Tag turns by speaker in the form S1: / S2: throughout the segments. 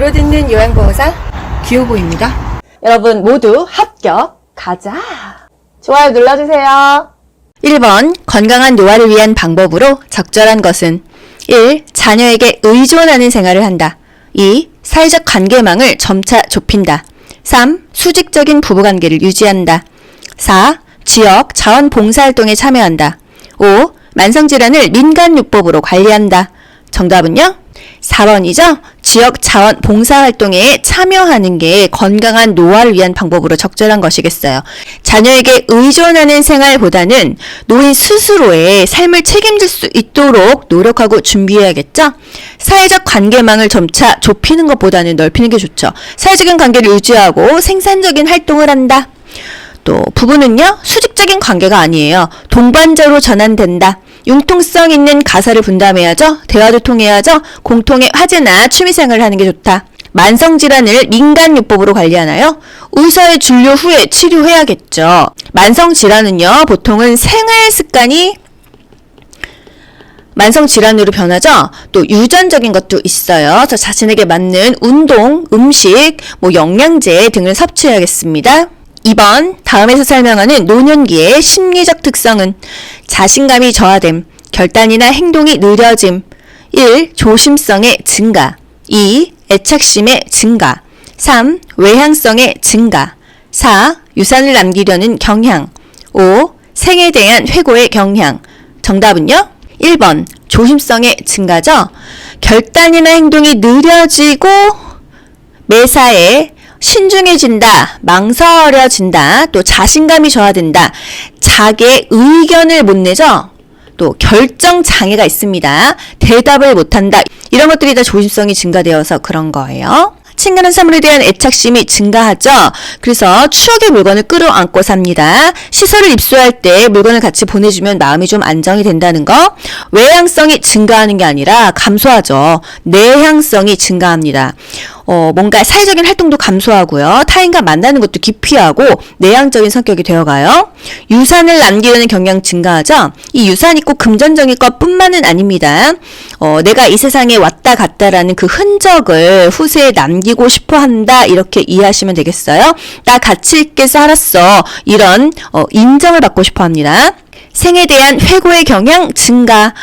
S1: 귀로 듣는 요양보호사 귀요보입니다.
S2: 여러분 모두 합격! 가자! 좋아요 눌러주세요.
S3: 1번 건강한 노화를 위한 방법으로 적절한 것은 1. 자녀에게 의존하는 생활을 한다. 2. 사회적 관계망을 점차 좁힌다. 3. 수직적인 부부관계를 유지한다. 4. 지역 자원봉사활동에 참여한다. 5. 만성질환을 민간요법으로 관리한다. 정답은요? 4번이죠? 지역 자원 봉사활동에 참여하는 게 건강한 노화를 위한 방법으로 적절한 것이겠어요. 자녀에게 의존하는 생활보다는 노인 스스로의 삶을 책임질 수 있도록 노력하고 준비해야겠죠? 사회적 관계망을 점차 좁히는 것보다는 넓히는 게 좋죠. 사회적인 관계를 유지하고 생산적인 활동을 한다. 또 부부는요, 수직적인 관계가 아니에요. 동반자로 전환된다. 융통성 있는 가사를 분담해야죠. 대화도 통해야죠. 공통의 화제나 취미생활을 하는 게 좋다. 만성질환을 민간요법으로 관리하나요? 의사의 진료 후에 치료해야겠죠. 만성질환은요, 보통은 생활습관이 만성질환으로 변하죠. 또 유전적인 것도 있어요. 그래서 자신에게 맞는 운동, 음식, 영양제 등을 섭취해야겠습니다. 2번, 다음에서 설명하는 노년기의 심리적 특성은 자신감이 저하됨, 결단이나 행동이 느려짐. 1. 조심성의 증가. 2. 애착심의 증가. 3. 외향성의 증가. 4. 유산을 남기려는 경향. 5. 생에 대한 회고의 경향. 정답은요? 1번, 조심성의 증가죠. 결단이나 행동이 느려지고 매사에 신중해진다, 망설여진다, 또 자신감이 저하된다, 자기의 의견을 못 내죠. 또 결정 장애가 있습니다. 대답을 못한다. 이런 것들이 다 조심성이 증가되어서 그런 거예요. 친근한 사물에 대한 애착심이 증가하죠. 그래서 추억의 물건을 끌어안고 삽니다. 시설을 입소할 때 물건을 같이 보내주면 마음이 좀 안정이 된다는 거. 외향성이 증가하는 게 아니라 감소하죠. 내향성이 증가합니다. 뭔가 사회적인 활동도 감소하고요. 타인과 만나는 것도 기피하고 내향적인 성격이 되어가요. 유산을 남기려는 경향 증가하죠. 이 유산이 꼭 금전적인 것뿐만은 아닙니다. 내가 이 세상에 왔다 갔다라는 그 흔적을 후세에 남기고 싶어 한다, 이렇게 이해하시면 되겠어요. 나 가치 있게 살았어, 이런 인정을 받고 싶어 합니다. 생에 대한 회고의 경향 증가.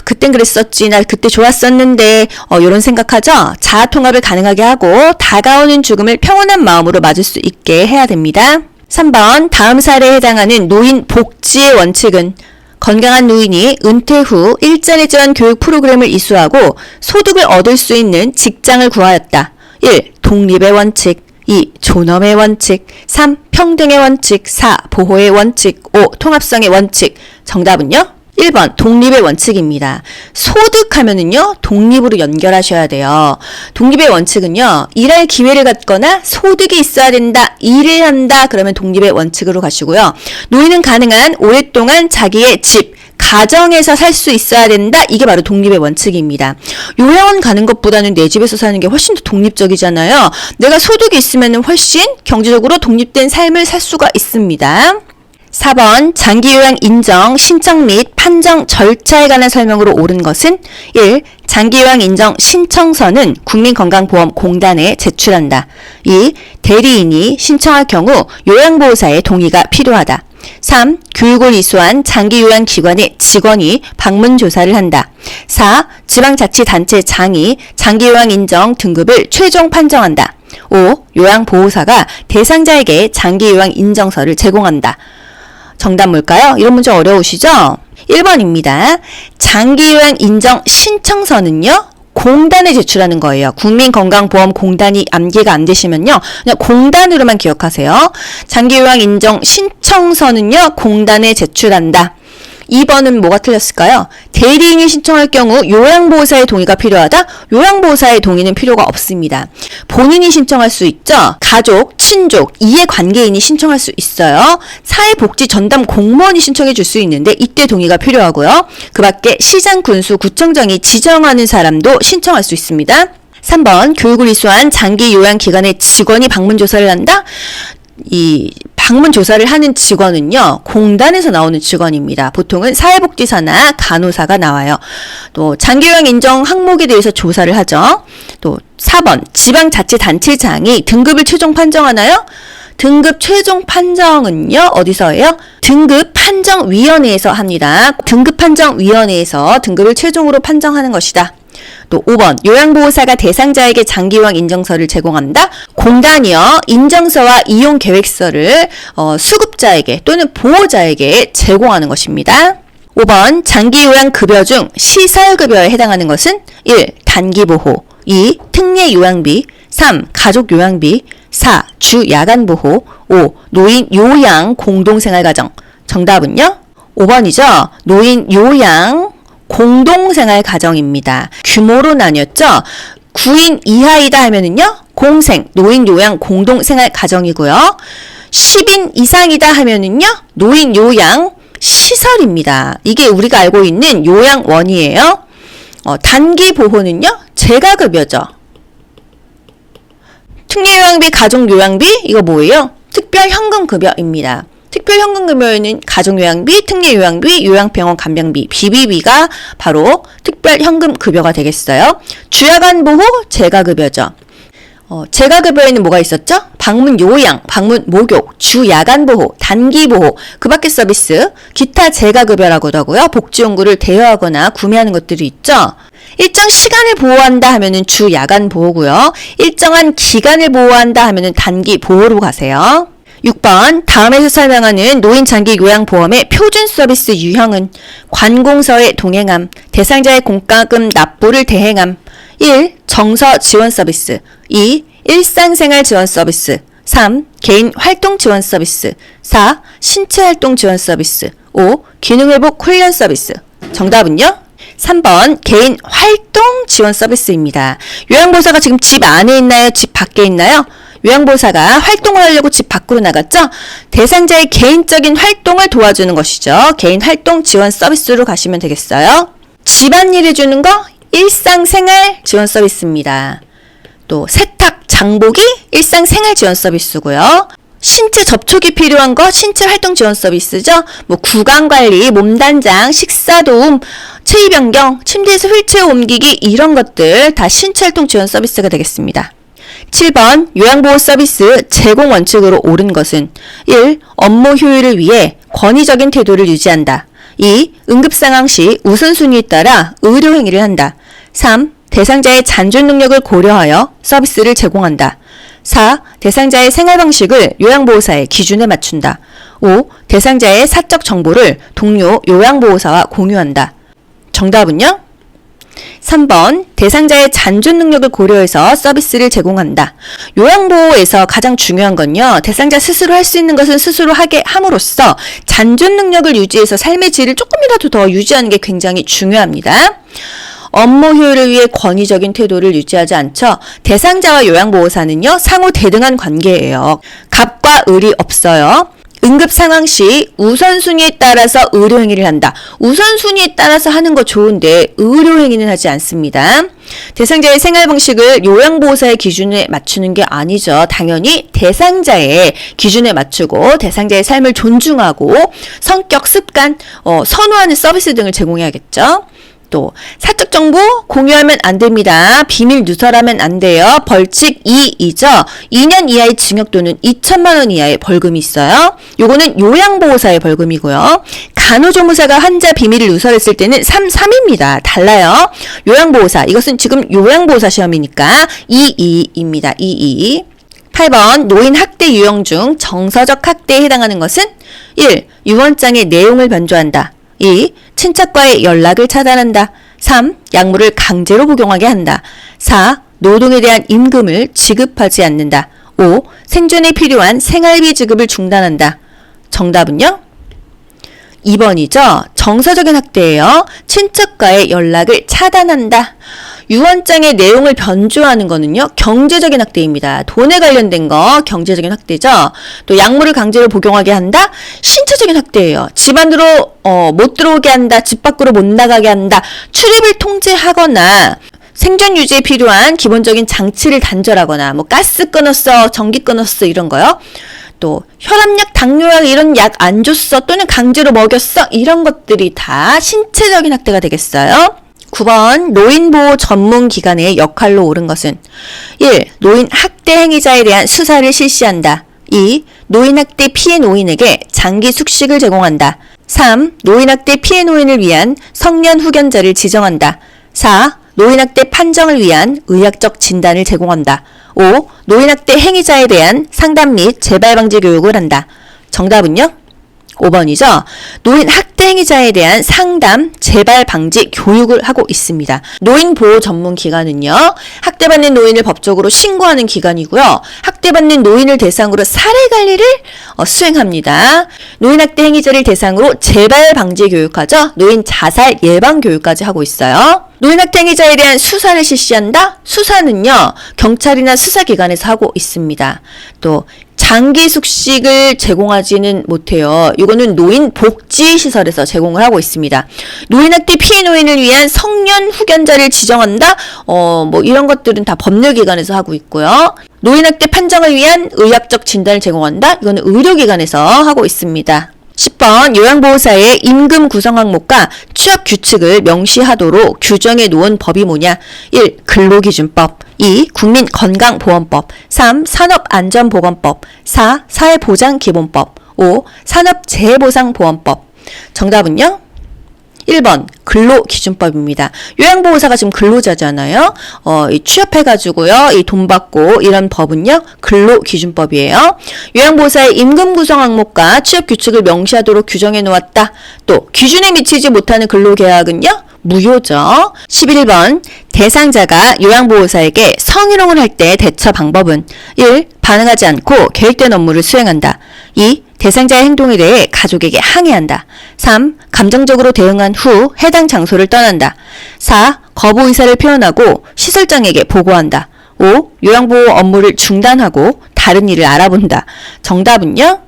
S3: 그땐 그랬었지, 나 그때 좋았었는데, 이런 생각하죠. 자아 통합을 가능하게 하고 다가오는 죽음을 평온한 마음으로 맞을 수 있게 해야 됩니다. 3번, 다음 사례에 해당하는 노인 복지의 원칙은 건강한 노인이 은퇴 후 일자리 지원 교육 프로그램을 이수하고 소득을 얻을 수 있는 직장을 구하였다. 1. 독립의 원칙. 2. 존엄의 원칙. 3. 평등의 원칙. 4. 보호의 원칙. 5. 통합성의 원칙. 정답은요? 1번, 독립의 원칙입니다. 소득하면은요, 독립으로 연결하셔야 돼요. 독립의 원칙은요, 일할 기회를 갖거나 소득이 있어야 된다, 일을 한다, 그러면 독립의 원칙으로 가시고요. 노인은 가능한 오랫동안 자기의 집, 가정에서 살 수 있어야 된다, 이게 바로 독립의 원칙입니다. 요양원 가는 것보다는 내 집에서 사는 게 훨씬 더 독립적이잖아요. 내가 소득이 있으면 훨씬 경제적으로 독립된 삶을 살 수가 있습니다. 4번, 장기요양 인정, 신청 및 판정 절차에 관한 설명으로 옳은 것은 1. 장기요양 인정 신청서는 국민건강보험공단에 제출한다. 2. 대리인이 신청할 경우 요양보호사의 동의가 필요하다. 3. 교육을 이수한 장기요양기관의 직원이 방문조사를 한다. 4. 지방자치단체장이 장기요양 인정 등급을 최종 판정한다. 5. 요양보호사가 대상자에게 장기요양 인정서를 제공한다. 정답 뭘까요? 이런 문제 어려우시죠? 1번입니다. 장기요양 인정 신청서는요, 공단에 제출하는 거예요. 국민건강보험공단이 암기가 안 되시면요, 그냥 공단으로만 기억하세요. 장기요양 인정 신청서는요, 공단에 제출한다. 2번은 뭐가 틀렸을까요? 대리인이 신청할 경우 요양보호사의 동의가 필요하다? 요양보호사의 동의는 필요가 없습니다. 본인이 신청할 수 있죠? 가족, 친족, 이해관계인이 신청할 수 있어요. 사회복지 전담 공무원이 신청해 줄 수 있는데 이때 동의가 필요하고요. 그 밖에 시장, 군수, 구청장이 지정하는 사람도 신청할 수 있습니다. 3번, 교육을 이수한 장기요양기관의 직원이 방문조사를 한다? 이 방문 조사를 하는 직원은요, 공단에서 나오는 직원입니다. 보통은 사회복지사나 간호사가 나와요. 또 장기요양 인정 항목에 대해서 조사를 하죠. 또 4번, 지방자치단체장이 등급을 최종 판정하나요? 등급 최종 판정은요, 어디서 해요? 등급판정위원회에서 합니다. 등급판정위원회에서 등급을 최종으로 판정하는 것이다. 또 5번, 요양보호사가 대상자에게 장기요양 인정서를 제공한다. 공단이요, 인정서와 이용계획서를 수급자에게 또는 보호자에게 제공하는 것입니다. 5번, 장기요양급여 중 시설급여에 해당하는 것은 1. 단기보호, 2. 특례요양비, 3. 가족요양비, 4. 주야간보호, 5. 노인요양 공동생활가정. 정답은요? 5번이죠. 노인요양 공동생활가정입니다. 규모로 나뉘었죠. 9인 이하이다 하면은요, 공생, 노인요양 공동생활가정이고요. 10인 이상이다 하면은요, 노인요양 시설입니다. 이게 우리가 알고 있는 요양원이에요. 단기 보호는요, 재가급여죠. 특례요양비, 가족요양비, 이거 뭐예요? 특별현금급여입니다. 특별현금급여에는 가족요양비, 특례요양비, 요양병원 간병비, 비비비가 바로 특별현금급여가 되겠어요. 주야간보호, 재가급여죠. 재가급여에는 뭐가 있었죠? 방문요양, 방문목욕, 주야간보호, 단기보호, 그 밖의 서비스, 기타 재가급여라고도 하고요. 복지용구를 대여하거나 구매하는 것들이 있죠. 일정 시간을 보호한다 하면은 주야간보호고요. 일정한 기간을 보호한다 하면은 단기보호로 가세요. 6번, 다음에서 설명하는 노인장기요양보험의 표준 서비스 유형은 관공서의 동행함, 대상자의 공과금 납부를 대행함. 1. 정서 지원 서비스, 2. 일상생활 지원 서비스, 3. 개인 활동 지원 서비스, 4. 신체 활동 지원 서비스, 5. 기능회복 훈련 서비스. 정답은요? 3번, 개인 활동 지원 서비스입니다. 요양보호사가 지금 집 안에 있나요? 집 밖에 있나요? 요양보호사가 활동을 하려고 집 밖으로 나갔죠? 대상자의 개인적인 활동을 도와주는 것이죠. 개인 활동 지원 서비스로 가시면 되겠어요. 집안일 해주는 거 일상생활 지원 서비스입니다. 또 세탁, 장보기 일상생활 지원 서비스고요. 신체 접촉이 필요한 거 신체 활동 지원 서비스죠. 뭐 구강관리, 몸단장, 식사도움, 체위 변경, 침대에서 휠체어 옮기기 이런 것들 다 신체 활동 지원 서비스가 되겠습니다. 7번, 요양보호 서비스 제공 원칙으로 옳은 것은 1. 업무 효율을 위해 권위적인 태도를 유지한다. 2. 응급상황 시 우선순위에 따라 의료행위를 한다. 3. 대상자의 잔존 능력을 고려하여 서비스를 제공한다. 4. 대상자의 생활방식을 요양보호사의 기준에 맞춘다. 5. 대상자의 사적 정보를 동료 요양보호사와 공유한다. 정답은요? 3번, 대상자의 잔존 능력을 고려해서 서비스를 제공한다. 요양보호에서 가장 중요한 건요, 대상자 스스로 할 수 있는 것은 스스로 하게 함으로써 잔존 능력을 유지해서 삶의 질을 조금이라도 더 유지하는 게 굉장히 중요합니다. 업무 효율을 위해 권위적인 태도를 유지하지 않죠. 대상자와 요양보호사는요, 상호 대등한 관계예요. 갑과 을이 없어요. 응급 상황 시 우선순위에 따라서 의료행위를 한다. 우선순위에 따라서 하는 거 좋은데 의료행위는 하지 않습니다. 대상자의 생활방식을 요양보호사의 기준에 맞추는 게 아니죠. 당연히 대상자의 기준에 맞추고 대상자의 삶을 존중하고 성격, 습관, 선호하는 서비스 등을 제공해야겠죠. 또 사적 정보 공유하면 안 됩니다. 비밀 누설하면 안 돼요. 벌칙 2이죠. 2년 이하의 징역 또는 2천만 원 이하의 벌금이 있어요. 요거는 요양보호사의 벌금이고요. 간호조무사가 환자 비밀을 누설했을 때는 3입니다. 달라요. 요양보호사, 이것은 지금 요양보호사 시험이니까 2입니다. 2. 8번, 노인 학대 유형 중 정서적 학대에 해당하는 것은 1. 유언장의 내용을 변조한다. 2. 친척과의 연락을 차단한다. 3. 약물을 강제로 복용하게 한다. 4. 노동에 대한 임금을 지급하지 않는다. 5. 생존에 필요한 생활비 지급을 중단한다. 정답은요? 2번이죠. 정서적인 학대예요. 친척과의 연락을 차단한다. 유언장의 내용을 변조하는 거는요, 경제적인 학대입니다. 돈에 관련된 거 경제적인 학대죠. 또 약물을 강제로 복용하게 한다. 신체적인 학대예요. 집 안으로 못 들어오게 한다. 집 밖으로 못 나가게 한다. 출입을 통제하거나 생존 유지에 필요한 기본적인 장치를 단절하거나 뭐 가스 끊었어, 전기 끊었어 이런 거요. 또 혈압약, 당뇨약 이런 약 안 줬어 또는 강제로 먹였어 이런 것들이 다 신체적인 학대가 되겠어요. 9번 노인보호 전문기관의 역할로 옳은 것은 1. 노인 학대 행위자에 대한 수사를 실시한다. 2. 노인학대 피해 노인에게 장기 숙식을 제공한다. 3. 노인학대 피해 노인을 위한 성년 후견자를 지정한다. 4. 노인학대 판정을 위한 의학적 진단을 제공한다. 5. 노인학대 행위자에 대한 상담 및 재발방지 교육을 한다. 정답은요? 5번이죠. 노인 학대 행위자에 대한 상담, 재발 방지 교육을 하고 있습니다. 노인 보호 전문 기관은요. 학대받는 노인을 법적으로 신고하는 기관이고요. 학대받는 노인을 대상으로 사례 관리를 수행합니다. 노인 학대 행위자를 대상으로 재발 방지 교육하죠. 노인 자살 예방 교육까지 하고 있어요. 노인 학대 행위자에 대한 수사를 실시한다? 수사는요. 경찰이나 수사기관에서 하고 있습니다. 또 장기 숙식을 제공하지는 못해요. 이거는 노인 복지시설에서 제공을 하고 있습니다. 노인학대 피해 노인을 위한 성년 후견자를 지정한다? 뭐 이런 것들은 다 법률기관에서 하고 있고요. 노인학대 판정을 위한 의학적 진단을 제공한다? 이거는 의료기관에서 하고 있습니다. 10번 요양보호사의 임금 구성 항목과 취업 규칙을 명시하도록 규정해 놓은 법이 뭐냐? 1. 근로기준법 2. 국민건강보험법 3. 산업안전보건법 4. 사회보장기본법 5. 산업재해보상보험법 정답은요? 1번 근로기준법입니다. 요양보호사가 지금 근로자잖아요. 취업해가지고요. 이 돈 받고 이런 법은요. 근로기준법이에요. 요양보호사의 임금 구성 항목과 취업 규칙을 명시하도록 규정해 놓았다. 또 기준에 미치지 못하는 근로계약은요. 무효죠. 11번 대상자가 요양보호사에게 성희롱을 할 때 대처 방법은 1. 반응하지 않고 계획된 업무를 수행한다. 2. 대상자의 행동에 대해 가족에게 항의한다. 3. 감정적으로 대응한 후 해당 장소를 떠난다. 4. 거부 의사를 표현하고 시설장에게 보고한다. 5. 요양보호 업무를 중단하고 다른 일을 알아본다. 정답은요?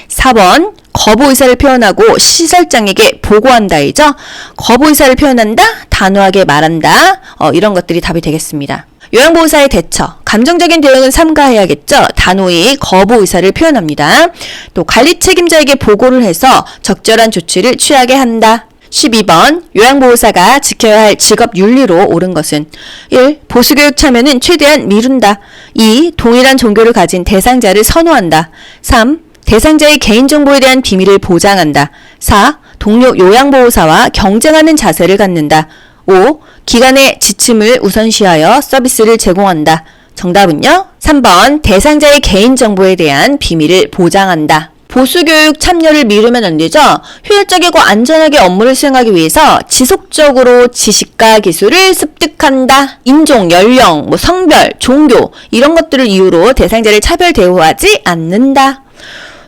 S3: 4번 거부 의사를 표현하고 시설장에게 보고한다이죠. 거부 의사를 표현한다, 단호하게 말한다. 이런 것들이 답이 되겠습니다. 요양보호사의 대처, 감정적인 대응은 삼가해야겠죠. 단호히 거부 의사를 표현합니다. 또 관리 책임자에게 보고를 해서 적절한 조치를 취하게 한다. 12번 요양보호사가 지켜야 할 직업 윤리로 옳은 것은 1. 보수교육 참여는 최대한 미룬다. 2. 동일한 종교를 가진 대상자를 선호한다. 3. 대상자의 개인정보에 대한 비밀을 보장한다. 4. 동료 요양보호사와 경쟁하는 자세를 갖는다. 5. 기관의 지침을 우선시하여 서비스를 제공한다. 정답은요? 3번 대상자의 개인정보에 대한 비밀을 보장한다. 보수교육 참여를 미루면 안 되죠? 효율적이고 안전하게 업무를 수행하기 위해서 지속적으로 지식과 기술을 습득한다. 인종, 연령, 성별, 종교 이런 것들을 이유로 대상자를 차별 대우하지 않는다.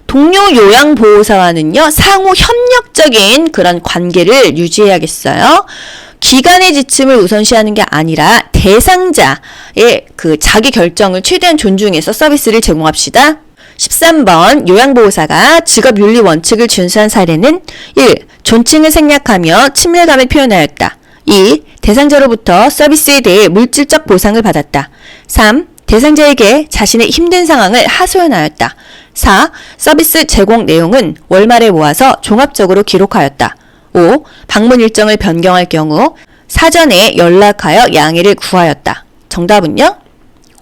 S3: 동료 요양보호사와는요, 상호 협력적인 그런 관계를 유지해야겠어요. 기관의 지침을 우선시하는 게 아니라 대상자의 그 자기 결정을 최대한 존중해서 서비스를 제공합시다. 13번 요양보호사가 직업윤리 원칙을 준수한 사례는 1. 존칭을 생략하며 친밀감을 표현하였다. 2. 대상자로부터 서비스에 대해 물질적 보상을 받았다. 3. 대상자에게 자신의 힘든 상황을 하소연하였다. 4. 서비스 제공 내용은 월말에 모아서 종합적으로 기록하였다. 5. 방문 일정을 변경할 경우 사전에 연락하여 양해를 구하였다. 정답은요?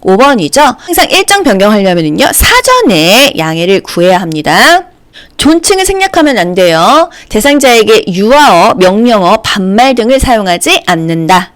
S3: 5번이죠. 항상 일정 변경하려면요 사전에 양해를 구해야 합니다. 존칭을 생략하면 안 돼요. 대상자에게 유아어, 명령어, 반말 등을 사용하지 않는다.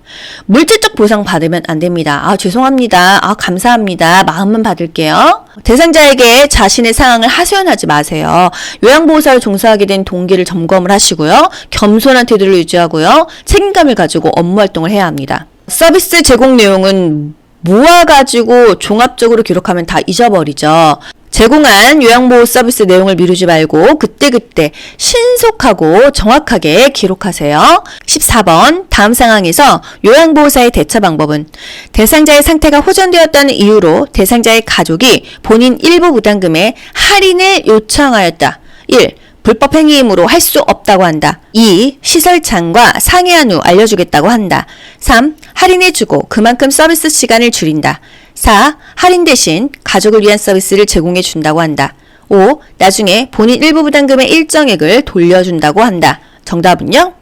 S3: 물질적 보상 받으면 안 됩니다. 죄송합니다. 감사합니다. 마음만 받을게요. 대상자에게 자신의 상황을 하소연하지 마세요. 요양보호사를 종사하게 된 동기를 점검을 하시고요. 겸손한 태도를 유지하고요. 책임감을 가지고 업무 활동을 해야 합니다. 서비스 제공 내용은 모아가지고 종합적으로 기록하면 다 잊어버리죠. 제공한 요양보호 서비스 내용을 미루지 말고 그때그때 신속하고 정확하게 기록하세요. 14번 다음 상황에서 요양보호사의 대처 방법은 대상자의 상태가 호전되었다는 이유로 대상자의 가족이 본인 일부 부담금의 할인을 요청하였다. 1. 불법 행위이므로 할 수 없다고 한다. 2. 시설장과 상의한 후 알려주겠다고 한다. 3. 할인해주고 그만큼 서비스 시간을 줄인다. 4. 할인 대신 가족을 위한 서비스를 제공해 준다고 한다. 5. 나중에 본인 일부 부담금의 일정액을 돌려준다고 한다. 정답은요?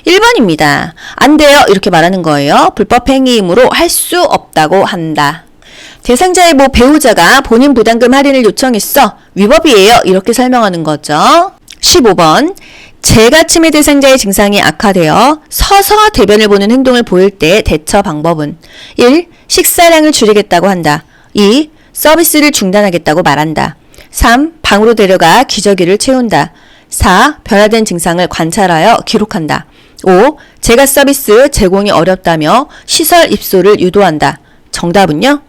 S3: 1번입니다. 안 돼요. 이렇게 말하는 거예요. 불법 행위이므로 할 수 없다고 한다. 대상자의 모 배우자가 본인 부담금 할인을 요청했어. 위법이에요. 이렇게 설명하는 거죠. 15번. 재가침의 대상자의 증상이 악화되어 서서 대변을 보는 행동을 보일 때 대처 방법은 1. 식사량을 줄이겠다고 한다. 2. 서비스를 중단하겠다고 말한다. 3. 방으로 데려가 기저귀를 채운다. 4. 변화된 증상을 관찰하여 기록한다. 5. 재가 서비스 제공이 어렵다며 시설 입소를 유도한다. 정답은요?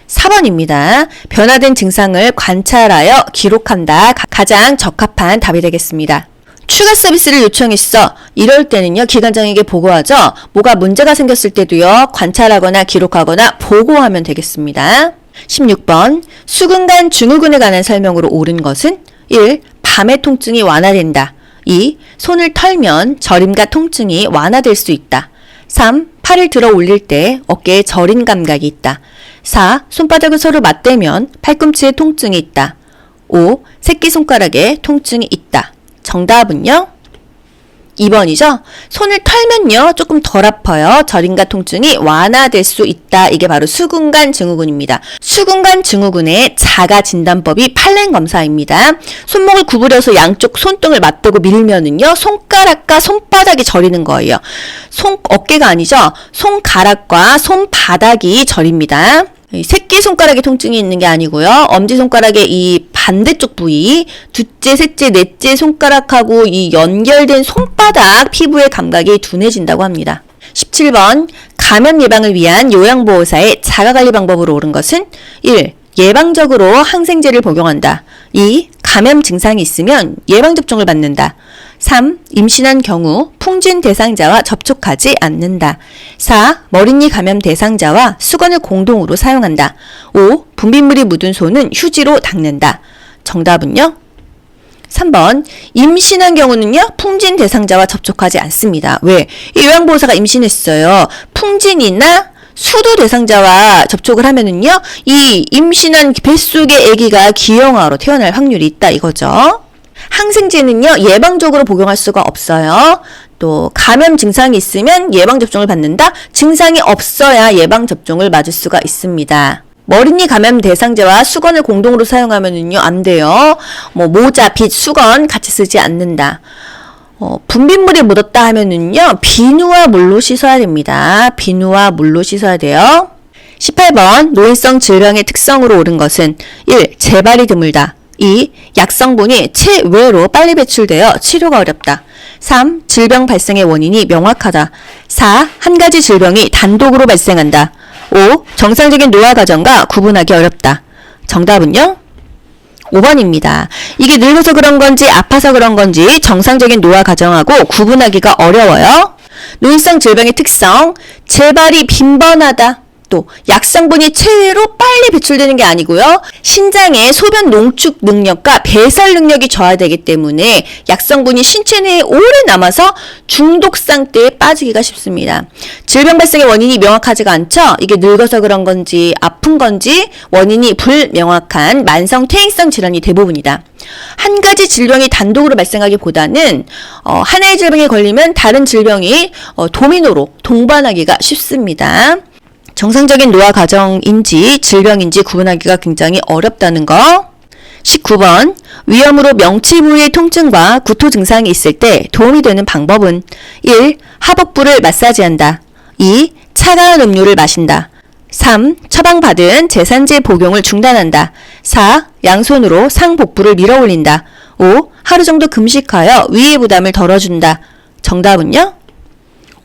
S3: 4번입니다. 변화된 증상을 관찰하여 기록한다. 가장 적합한 답이 되겠습니다. 추가 서비스를 요청했어. 이럴 때는요, 기관장에게 보고하죠. 뭐가 문제가 생겼을 때도요, 관찰하거나 기록하거나 보고하면 되겠습니다. 16번. 수근간 증후군에 관한 설명으로 옳은 것은 1. 밤의 통증이 완화된다. 2. 손을 털면 저림과 통증이 완화될 수 있다. 3. 팔을 들어 올릴 때 어깨에 저린 감각이 있다. 4. 손바닥을 서로 맞대면 팔꿈치에 통증이 있다. 5. 새끼손가락에 통증이 있다. 정답은요? 2번이죠? 손을 털면요, 조금 덜 아파요. 저림과 통증이 완화될 수 있다. 이게 바로 수근간 증후군입니다. 수근간 증후군의 자가 진단법이 팔렘 검사입니다. 손목을 구부려서 양쪽 손등을 맞대고 밀면은요, 손가락과 손바닥이 저리는 거예요. 어깨가 아니죠? 손가락과 손바닥이 저립니다. 새끼손가락에 통증이 있는 게 아니고요. 엄지손가락의 이 반대쪽 부위, 둘째, 셋째, 넷째 손가락하고 이 연결된 손바닥 피부의 감각이 둔해진다고 합니다. 17번. 감염 예방을 위한 요양보호사의 자가관리 방법으로 옳은 것은 1. 예방적으로 항생제를 복용한다. 2. 감염 증상이 있으면 예방접종을 받는다. 3. 임신한 경우 풍진 대상자와 접촉하지 않는다. 4. 머리니 감염 대상자와 수건을 공동으로 사용한다. 5. 분비물이 묻은 손은 휴지로 닦는다. 정답은요? 3번. 임신한 경우는요, 풍진 대상자와 접촉하지 않습니다. 왜? 이 요양보호사가 임신했어요. 풍진이나 수도 대상자와 접촉을 하면은요, 이 임신한 뱃속의 아기가 기형아로 태어날 확률이 있다 이거죠. 항생제는요, 예방적으로 복용할 수가 없어요. 또 감염 증상이 있으면 예방접종을 받는다. 증상이 없어야 예방접종을 맞을 수가 있습니다. 머리니 감염 대상자와 수건을 공동으로 사용하면은요, 안 돼요. 모자, 빗, 수건 같이 쓰지 않는다. 분비물이 묻었다 하면은요, 비누와 물로 씻어야 됩니다. 비누와 물로 씻어야 돼요. 18번. 노인성 질병의 특성으로 옳은 것은 1. 재발이 드물다. 2. 약성분이 체외로 빨리 배출되어 치료가 어렵다. 3. 질병 발생의 원인이 명확하다. 4. 한 가지 질병이 단독으로 발생한다. 5. 정상적인 노화 과정과 구분하기 어렵다. 정답은요? 5번입니다. 이게 늙어서 그런 건지 아파서 그런 건지 정상적인 노화 과정하고 구분하기가 어려워요. 노인성 질병의 특성, 재발이 빈번하다. 또 약성분이 체외로 빨리 배출되는 게 아니고요. 신장의 소변 농축 능력과 배설 능력이 저하되기 때문에 약성분이 신체 내에 오래 남아서 중독 상태에 빠지기가 쉽습니다. 질병 발생의 원인이 명확하지가 않죠. 이게 늙어서 그런 건지 아픈 건지 원인이 불명확한 만성 퇴행성 질환이 대부분이다. 한 가지 질병이 단독으로 발생하기보다는 하나의 질병에 걸리면 다른 질병이 도미노로 동반하기가 쉽습니다. 정상적인 노화 과정인지 질병인지 구분하기가 굉장히 어렵다는 거. 19번. 위염으로 명치 부위의 통증과 구토 증상이 있을 때 도움이 되는 방법은 1. 하복부를 마사지한다. 2. 차가운 음료를 마신다. 3. 처방받은 제산제 복용을 중단한다. 4. 양손으로 상복부를 밀어 올린다. 5. 하루 정도 금식하여 위의 부담을 덜어준다. 정답은요?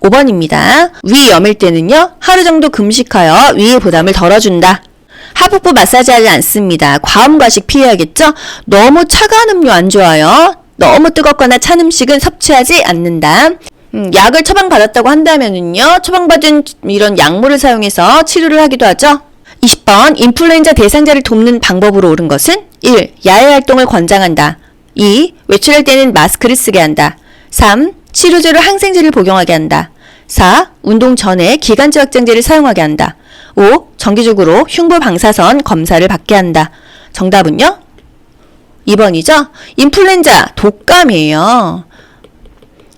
S3: 5번입니다. 위염일 때는요, 하루 정도 금식하여 위의 부담을 덜어준다. 하복부 마사지하지 않습니다. 과음과식 피해야겠죠? 너무 차가운 음료 안 좋아요. 너무 뜨겁거나 찬 음식은 섭취하지 않는다. 약을 처방받았다고 한다면은요, 처방받은 이런 약물을 사용해서 치료를 하기도 하죠. 20번. 인플루엔자 대상자를 돕는 방법으로 옳은 것은 1. 야외 활동을 권장한다. 2. 외출할 때는 마스크를 쓰게 한다. 3. 치료제로 항생제를 복용하게 한다. 4. 운동 전에 기관지 확장제를 사용하게 한다. 5. 정기적으로 흉부 방사선 검사를 받게 한다. 정답은요? 2번이죠? 인플루엔자, 독감이에요.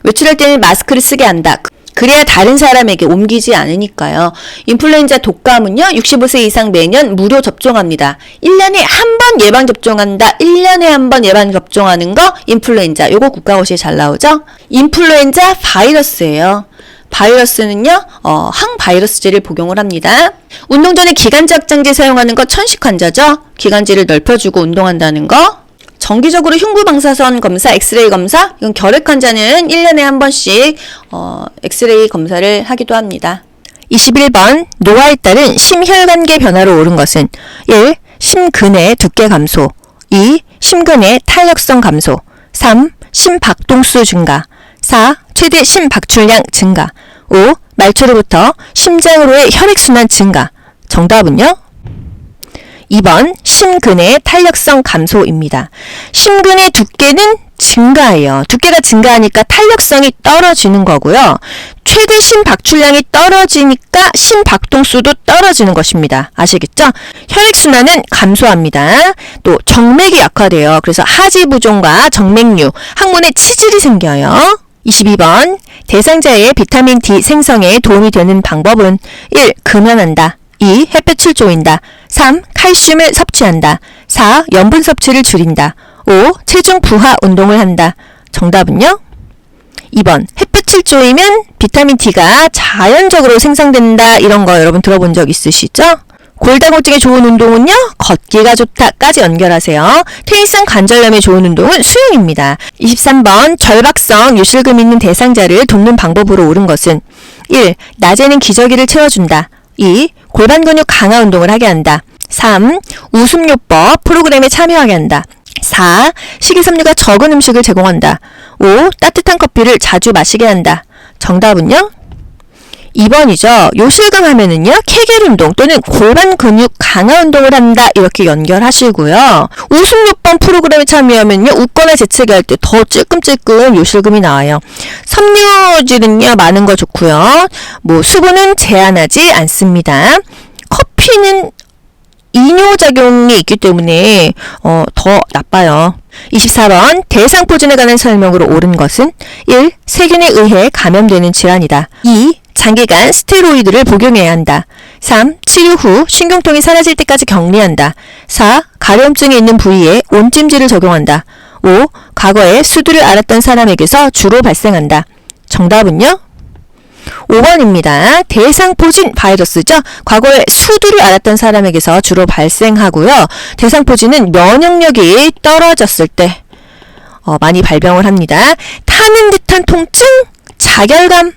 S3: 외출할 때는 마스크를 쓰게 한다. 그래야 다른 사람에게 옮기지 않으니까요. 인플루엔자 독감은요, 65세 이상 매년 무료 접종합니다. 1년에 한 번 예방접종한다. 1년에 한 번 예방접종하는 거, 인플루엔자. 요거 국가고시에 잘 나오죠? 인플루엔자 바이러스예요. 바이러스는요, 항바이러스제를 복용을 합니다. 운동 전에 기관지 확장제 사용하는 거 천식 환자죠? 기관지를 넓혀주고 운동한다는 거. 정기적으로 흉부 방사선 검사, 엑스레이 검사, 이건 결핵 환자는 1년에 한 번씩 엑스레이 검사를 하기도 합니다. 21번 노화에 따른 심혈관계 변화로 옳은 것은 1. 심근의 두께 감소 2. 심근의 탄력성 감소 3. 심박동수 증가 4. 최대 심박출량 증가 5. 말초로부터 심장으로의 혈액순환 증가. 정답은요? 2번 심근의 탄력성 감소입니다. 심근의 두께는 증가해요. 두께가 증가하니까 탄력성이 떨어지는 거고요. 최대 심박출량이 떨어지니까 심박동수도 떨어지는 것입니다. 아시겠죠? 혈액순환은 감소합니다. 또 정맥이 약화돼요. 그래서 하지부종과 정맥류, 항문에 치질이 생겨요. 22번 대상자의 비타민 D 생성에 도움이 되는 방법은 1. 금연한다 2. 햇볕을 쬐인다 3. 칼슘을 섭취한다 4. 염분 섭취를 줄인다 5. 체중 부하 운동을 한다. 정답은요? 2번 햇볕을 쬐이면 비타민 D가 자연적으로 생성된다. 이런 거 여러분 들어본 적 있으시죠? 골다공증에 좋은 운동은요, 걷기가 좋다까지 연결하세요. 퇴행성 관절염에 좋은 운동은 수영입니다. 23번 절박성 요실금 있는 대상자를 돕는 방법으로 옳은 것은 1. 낮에는 기저귀를 채워준다 2. 골반 근육 강화 운동을 하게 한다 3. 웃음요법 프로그램에 참여하게 한다 4. 식이섬유가 적은 음식을 제공한다 5. 따뜻한 커피를 자주 마시게 한다. 정답은요? 2번이죠. 요실금 하면은요, 케겔 운동 또는 골반 근육 강화 운동을 한다. 이렇게 연결하시고요. 웃음요법 프로그램에 참여하면요, 웃거나 재채기 할 때 더 찔끔찔끔 요실금이 나와요. 섬유질은요, 많은 거 좋고요. 수분은 제한하지 않습니다. 커피는 이뇨작용이 있기 때문에 더 나빠요. 24번 대상포진에 관한 설명으로 옳은 것은 1. 세균에 의해 감염되는 질환이다. 2. 장기간 스테로이드를 복용해야 한다. 3. 치료 후 신경통이 사라질 때까지 격리한다. 4. 가려움증이 있는 부위에 온찜질을 적용한다. 5. 과거에 수두를 앓았던 사람에게서 주로 발생한다. 정답은요? 5번입니다. 대상포진 바이러스죠. 과거에 수두를 앓았던 사람에게서 주로 발생하고요. 대상포진은 면역력이 떨어졌을 때 많이 발병을 합니다. 타는 듯한 통증, 자결감.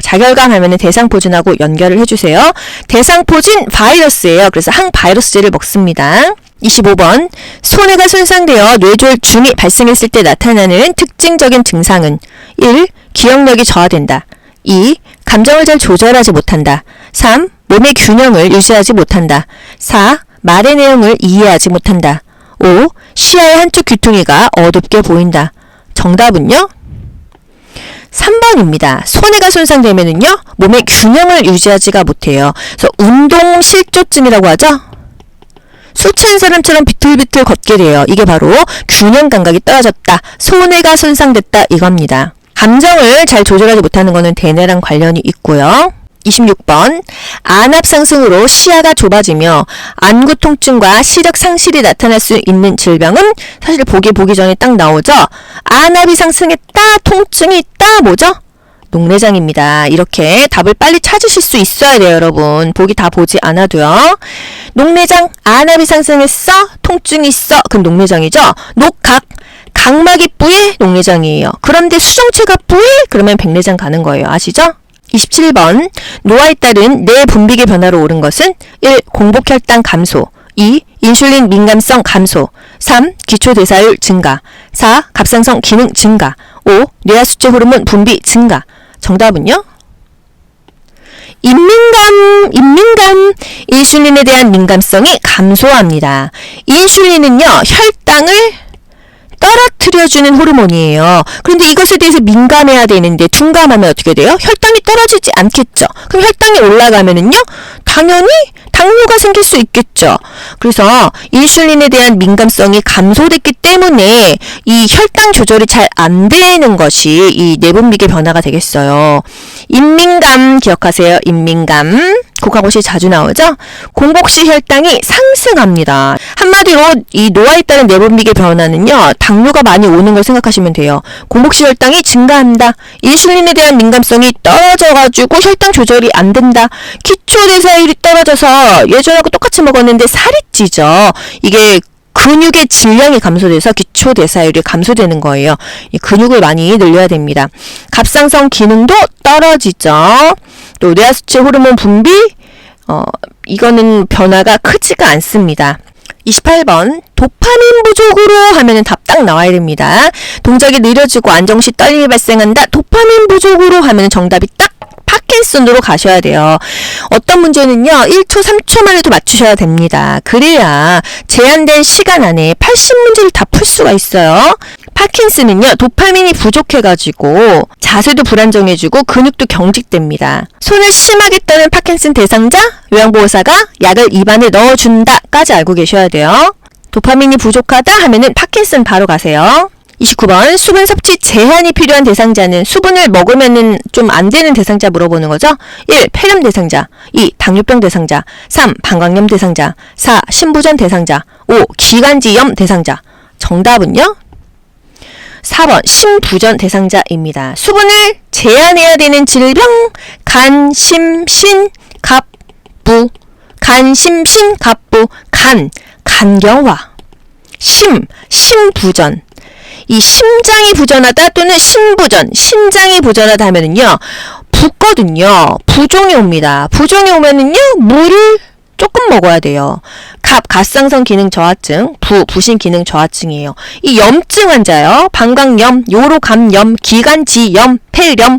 S3: 자결감 하면은 대상포진하고 연결을 해주세요. 대상포진 바이러스예요. 그래서 항바이러스제를 먹습니다. 25번 손해가 손상되어 뇌졸중이 발생했을 때 나타나는 특징적인 증상은 1. 기억력이 저하된다. 2. 감정을 잘 조절하지 못한다. 3. 몸의 균형을 유지하지 못한다. 4. 말의 내용을 이해하지 못한다. 5. 시야의 한쪽 귀퉁이가 어둡게 보인다. 정답은요? 3번입니다. 손해가 손상되면은요, 몸의 균형을 유지하지가 못해요. 그래서 운동실조증이라고 하죠? 술 취한 사람처럼 비틀비틀 걷게 돼요. 이게 바로 균형 감각이 떨어졌다. 손해가 손상됐다. 이겁니다. 감정을 잘 조절하지 못하는 것은 대뇌랑 관련이 있고요. 26번 안압 상승으로 시야가 좁아지며 안구 통증과 시력 상실이 나타날 수 있는 질병은 사실 보기 전에 딱 나오죠. 안압이 상승했다, 통증이 있다, 뭐죠? 녹내장입니다. 이렇게 답을 빨리 찾으실 수 있어야 돼요, 여러분. 보기 다 보지 않아도요. 녹내장, 안압이 상승했어, 통증이 있어, 그럼 녹내장이죠. 녹각, 각막이 뿌예, 녹내장이에요. 그런데 수정체가 뿌예, 그러면 백내장 가는 거예요. 아시죠? 27번 노화에 따른 뇌 분비계 변화로 옳은 것은 1. 공복혈당 감소 2. 인슐린 민감성 감소 3. 기초대사율 증가 4. 갑상선 기능 증가 5. 뇌하수체 호르몬 분비 증가. 정답은요? 인민감 인슐린에 대한 민감성이 감소합니다. 인슐린은요 혈당을 떨어뜨려주는 호르몬이에요. 그런데 이것에 대해서 민감해야 되는데 둔감하면 어떻게 돼요? 혈당이 떨어지지 않겠죠. 그럼 혈당이 올라가면은요, 당연히 당뇨가 생길 수 있겠죠. 그래서 인슐린에 대한 민감성이 감소됐기 때문에 이 혈당 조절이 잘 안 되는 것이 이 내분비계 변화가 되겠어요. 인민감 기억하세요. 인민감. 국화고시 자주 나오죠? 공복시 혈당이 상승합니다. 한마디로 이 노화에 따른 내분비계 변화는요, 당뇨가 많이 오는 걸 생각하시면 돼요. 공복시 혈당이 증가한다. 인슐린에 대한 민감성이 떨어져가지고 혈당 조절이 안 된다. 기초대사율이 떨어져서 예전하고 똑같이 먹었는데 살이 찌죠. 이게 근육의 질량이 감소돼서 기초대사율이 감소되는 거예요. 이 근육을 많이 늘려야 됩니다. 갑상선 기능도 떨어지죠. 또 뇌하수체 호르몬 분비, 이거는 변화가 크지가 않습니다. 28번 도파민 부족으로 하면은 답 딱 나와야 됩니다. 동작이 느려지고 안정시 떨림이 발생한다. 도파민 부족으로 하면 정답이 딱 파킨슨으로 가셔야 돼요. 어떤 문제는요, 1초, 3초 만에도 맞추셔야 됩니다. 그래야 제한된 시간 안에 80문제를 다 풀 수가 있어요. 파킨슨은요, 도파민이 부족해가지고 자세도 불안정해지고 근육도 경직됩니다. 손을 심하게 떠는 파킨슨 대상자, 요양보호사가 약을 입안에 넣어준다까지 알고 계셔야 돼요. 도파민이 부족하다 하면은 파킨슨 바로 가세요. 29번 수분 섭취 제한이 필요한 대상자는 수분을 먹으면은 좀 안 되는 대상자 물어보는 거죠. 1. 폐렴 대상자, 2. 당뇨병 대상자, 3. 방광염 대상자, 4. 신부전 대상자, 5. 기관지염 대상자. 정답은요? 4번 신부전 대상자입니다. 수분을 제한해야 되는 질병 간, 심, 신, 갑, 부. 간, 심, 신, 갑, 부. 간경화. 심부전. 이 심장이 부전하다 또는 신부전, 신장이 부전하다 하면은요, 붓거든요. 부종이 옵니다. 부종이 오면은요, 물을 조금 먹어야 돼요. 갑상선 기능 저하증, 부신 기능 저하증이에요. 이 염증 환자요, 방광염, 요로감염, 기관지염, 폐렴,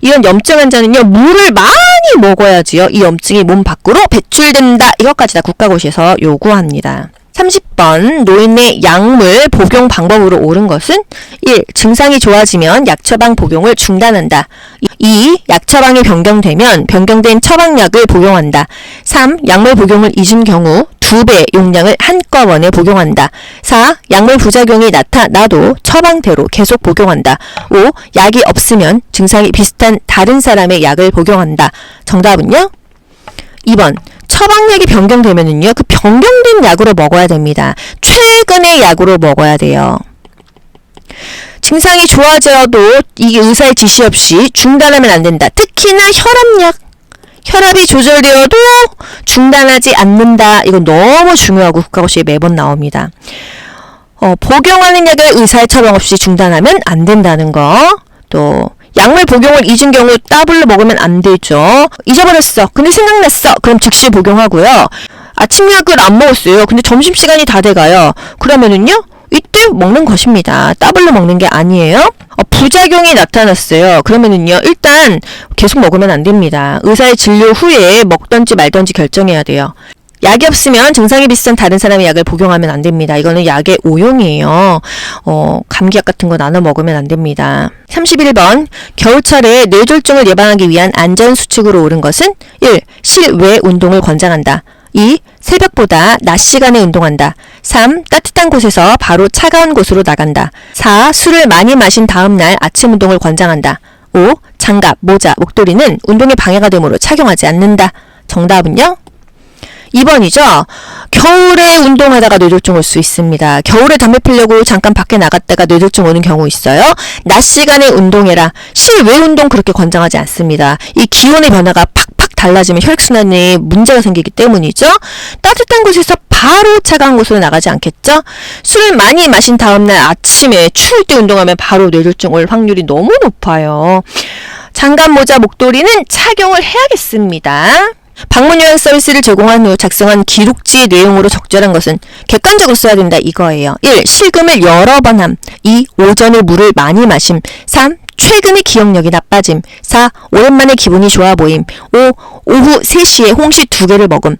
S3: 이런 염증 환자는요, 물을 많이 먹어야지요. 이 염증이 몸 밖으로 배출된다. 이것까지 다 국가고시에서 요구합니다. 30번 노인의 약물 복용 방법으로 옳은 것은 1. 증상이 좋아지면 약 처방 복용을 중단한다. 2. 약 처방이 변경되면 변경된 처방약을 복용한다. 3. 약물 복용을 잊은 경우 2배 용량을 한꺼번에 복용한다. 4. 약물 부작용이 나타나도 처방대로 계속 복용한다. 5. 약이 없으면 증상이 비슷한 다른 사람의 약을 복용한다. 정답은요? 2번 처방약이 변경되면은요, 그 변경된 약으로 먹어야 됩니다. 최근의 약으로 먹어야 돼요. 증상이 좋아져도 이게 의사의 지시 없이 중단하면 안 된다. 특히나 혈압약. 혈압이 조절되어도 중단하지 않는다. 이거 너무 중요하고 국가고시에 매번 나옵니다. 복용하는 약을 의사의 처방 없이 중단하면 안 된다는 거. 또 약물 복용을 잊은 경우 따블로 먹으면 안 되죠. 잊어버렸어. 근데 생각났어. 그럼 즉시 복용하고요. 아침 약을 안 먹었어요. 근데 점심시간이 다 돼가요. 그러면은요, 이때 먹는 것입니다. 따블로 먹는 게 아니에요. 부작용이 나타났어요. 그러면은요, 일단 계속 먹으면 안 됩니다. 의사의 진료 후에 먹던지 말던지 결정해야 돼요. 약이 없으면 증상이 비슷한 다른 사람의 약을 복용하면 안 됩니다. 이거는 약의 오용이에요. 감기약 같은 거 나눠 먹으면 안 됩니다. 31번 겨울철에 뇌졸중을 예방하기 위한 안전수칙으로 옳은 것은 1. 실외 운동을 권장한다. 2. 새벽보다 낮 시간에 운동한다. 3. 따뜻한 곳에서 바로 차가운 곳으로 나간다. 4. 술을 많이 마신 다음 날 아침 운동을 권장한다. 5. 장갑, 모자, 목도리는 운동에 방해가 되므로 착용하지 않는다. 정답은요? 2번이죠. 겨울에 운동하다가 뇌졸중 올 수 있습니다. 겨울에 담배 피려고 잠깐 밖에 나갔다가 뇌졸중 오는 경우 있어요. 낮 시간에 운동해라. 실외 운동 그렇게 권장하지 않습니다. 이 기온의 변화가 팍팍 달라지면 혈액순환에 문제가 생기기 때문이죠. 따뜻한 곳에서 바로 차가운 곳으로 나가지 않겠죠. 술을 많이 마신 다음날 아침에 추울 때 운동하면 바로 뇌졸중 올 확률이 너무 높아요. 장갑, 모자, 목도리는 착용을 해야겠습니다. 방문 요양 서비스를 제공한 후 작성한 기록지의 내용으로 적절한 것은 객관적으로 써야 된다 이거예요. 1. 실금을 여러 번 함. 2. 오전에 물을 많이 마심. 3. 최근에 기억력이 나빠짐. 4. 오랜만에 기분이 좋아 보임. 5. 오후 3시에 홍시 2개를 먹음.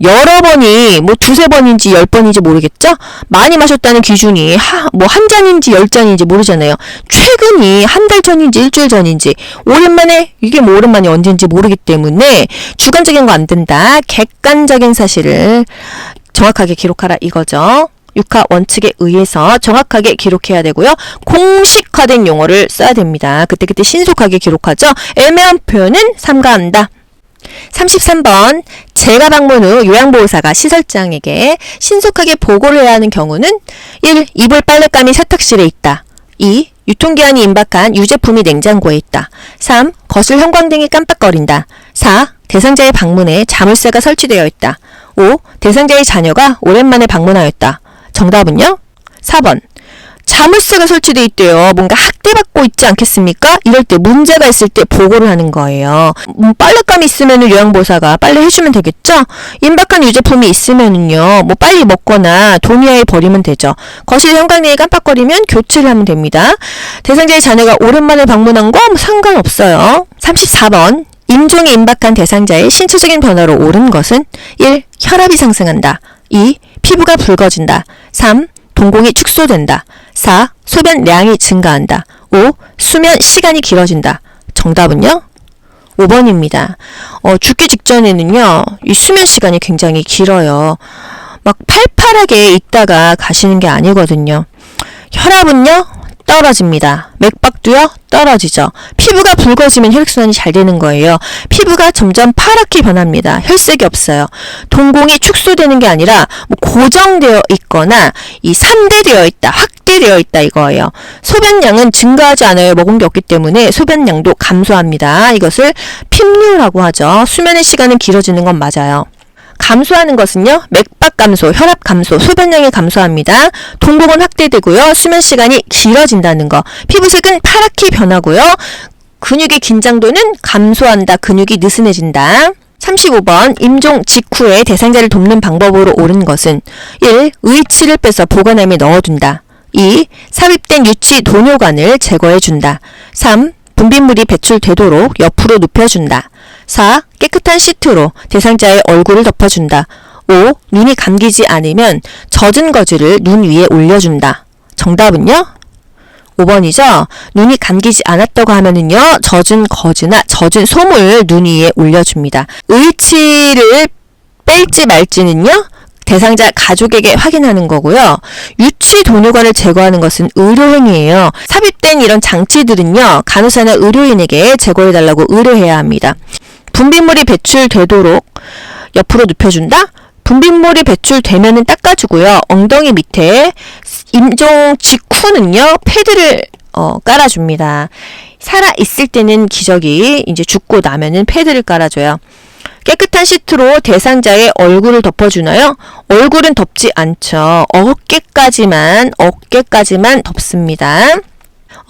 S3: 여러 번이 뭐 두세 번인지 10번인지 모르겠죠? 많이 마셨다는 기준이 뭐 한 잔인지 10잔인지 모르잖아요. 최근이 한 달 전인지 일주일 전인지 오랜만에 이게 뭐 오랜만이 언제인지 모르기 때문에 주관적인 거 안 된다. 객관적인 사실을 정확하게 기록하라 이거죠. 육하 원칙에 의해서 정확하게 기록해야 되고요. 공식화된 용어를 써야 됩니다. 그때그때 신속하게 기록하죠. 애매한 표현은 삼가한다. 33번 재가 방문 후 요양보호사가 시설장에게 신속하게 보고를 해야 하는 경우는 1. 이불 빨랫감이 세탁실에 있다. 2. 유통기한이 임박한 유제품이 냉장고에 있다. 3. 거실 형광등이 깜빡거린다. 4. 대상자의 방문에 자물쇠가 설치되어 있다. 5. 대상자의 자녀가 오랜만에 방문하였다. 정답은요? 4번 자물쇠가 설치되어 있대요. 뭔가 학대받고 있지 않겠습니까? 이럴 때 문제가 있을 때 보고를 하는 거예요. 빨랫감이 있으면 요양보호사가 빨래 해주면 되겠죠? 임박한 유제품이 있으면은요, 뭐 빨리 먹거나 도미아에 버리면 되죠. 거실 형광등이 깜빡거리면 교체를 하면 됩니다. 대상자의 자녀가 오랜만에 방문한 거 상관없어요. 34번 임종이 임박한 대상자의 신체적인 변화로 옳은 것은 1. 혈압이 상승한다. 2. 피부가 붉어진다. 3. 동공이 축소된다. 4. 소변량이 증가한다. 5. 수면 시간이 길어진다. 정답은요? 5번입니다. 죽기 직전에는요, 이 수면 시간이 굉장히 길어요. 막 팔팔하게 있다가 가시는 게 아니거든요. 혈압은요, 떨어집니다. 맥박도요, 떨어지죠. 피부가 붉어지면 혈액순환이 잘 되는 거예요. 피부가 점점 파랗게 변합니다. 혈색이 없어요. 동공이 축소되는 게 아니라 뭐 고정되어 있거나 이 산대되어 있다, 확대되어 있다 이거예요. 소변량은 증가하지 않아요. 먹은 게 없기 때문에 소변량도 감소합니다. 이것을 핍류라고 하죠. 수면의 시간은 길어지는 건 맞아요. 감소하는 것은요, 맥박 감소, 혈압 감소, 소변량이 감소합니다. 동공은 확대되고요, 수면 시간이 길어진다는 거. 피부색은 파랗게 변하고요, 근육의 긴장도는 감소한다, 근육이 느슨해진다. 35번 임종 직후에 대상자를 돕는 방법으로 옳은 것은 1. 의치를 빼서 보관함에 넣어둔다. 2. 삽입된 유치 도뇨관을 제거해준다. 3. 분비물이 배출되도록 옆으로 눕혀준다. 4. 깨끗한 시트로 대상자의 얼굴을 덮어준다. 5. 눈이 감기지 않으면 젖은 거즈를 눈 위에 올려준다. 정답은요? 5번이죠? 눈이 감기지 않았다고 하면은요, 젖은 거즈나 젖은 솜을 눈 위에 올려줍니다. 의치를 뺄지 말지는요, 대상자 가족에게 확인하는 거고요. 유치 도뇨관을 제거하는 것은 의료행위예요. 삽입된 이런 장치들은요, 간호사나 의료인에게 제거해달라고 의뢰해야 합니다. 분비물이 배출되도록 옆으로 눕혀준다? 분비물이 배출되면은 닦아주고요. 엉덩이 밑에 임종 직후는요, 패드를 깔아줍니다. 살아있을 때는 기저귀, 이제 죽고 나면은 패드를 깔아줘요. 깨끗한 시트로 대상자의 얼굴을 덮어주나요? 얼굴은 덮지 않죠. 어깨까지만 덮습니다.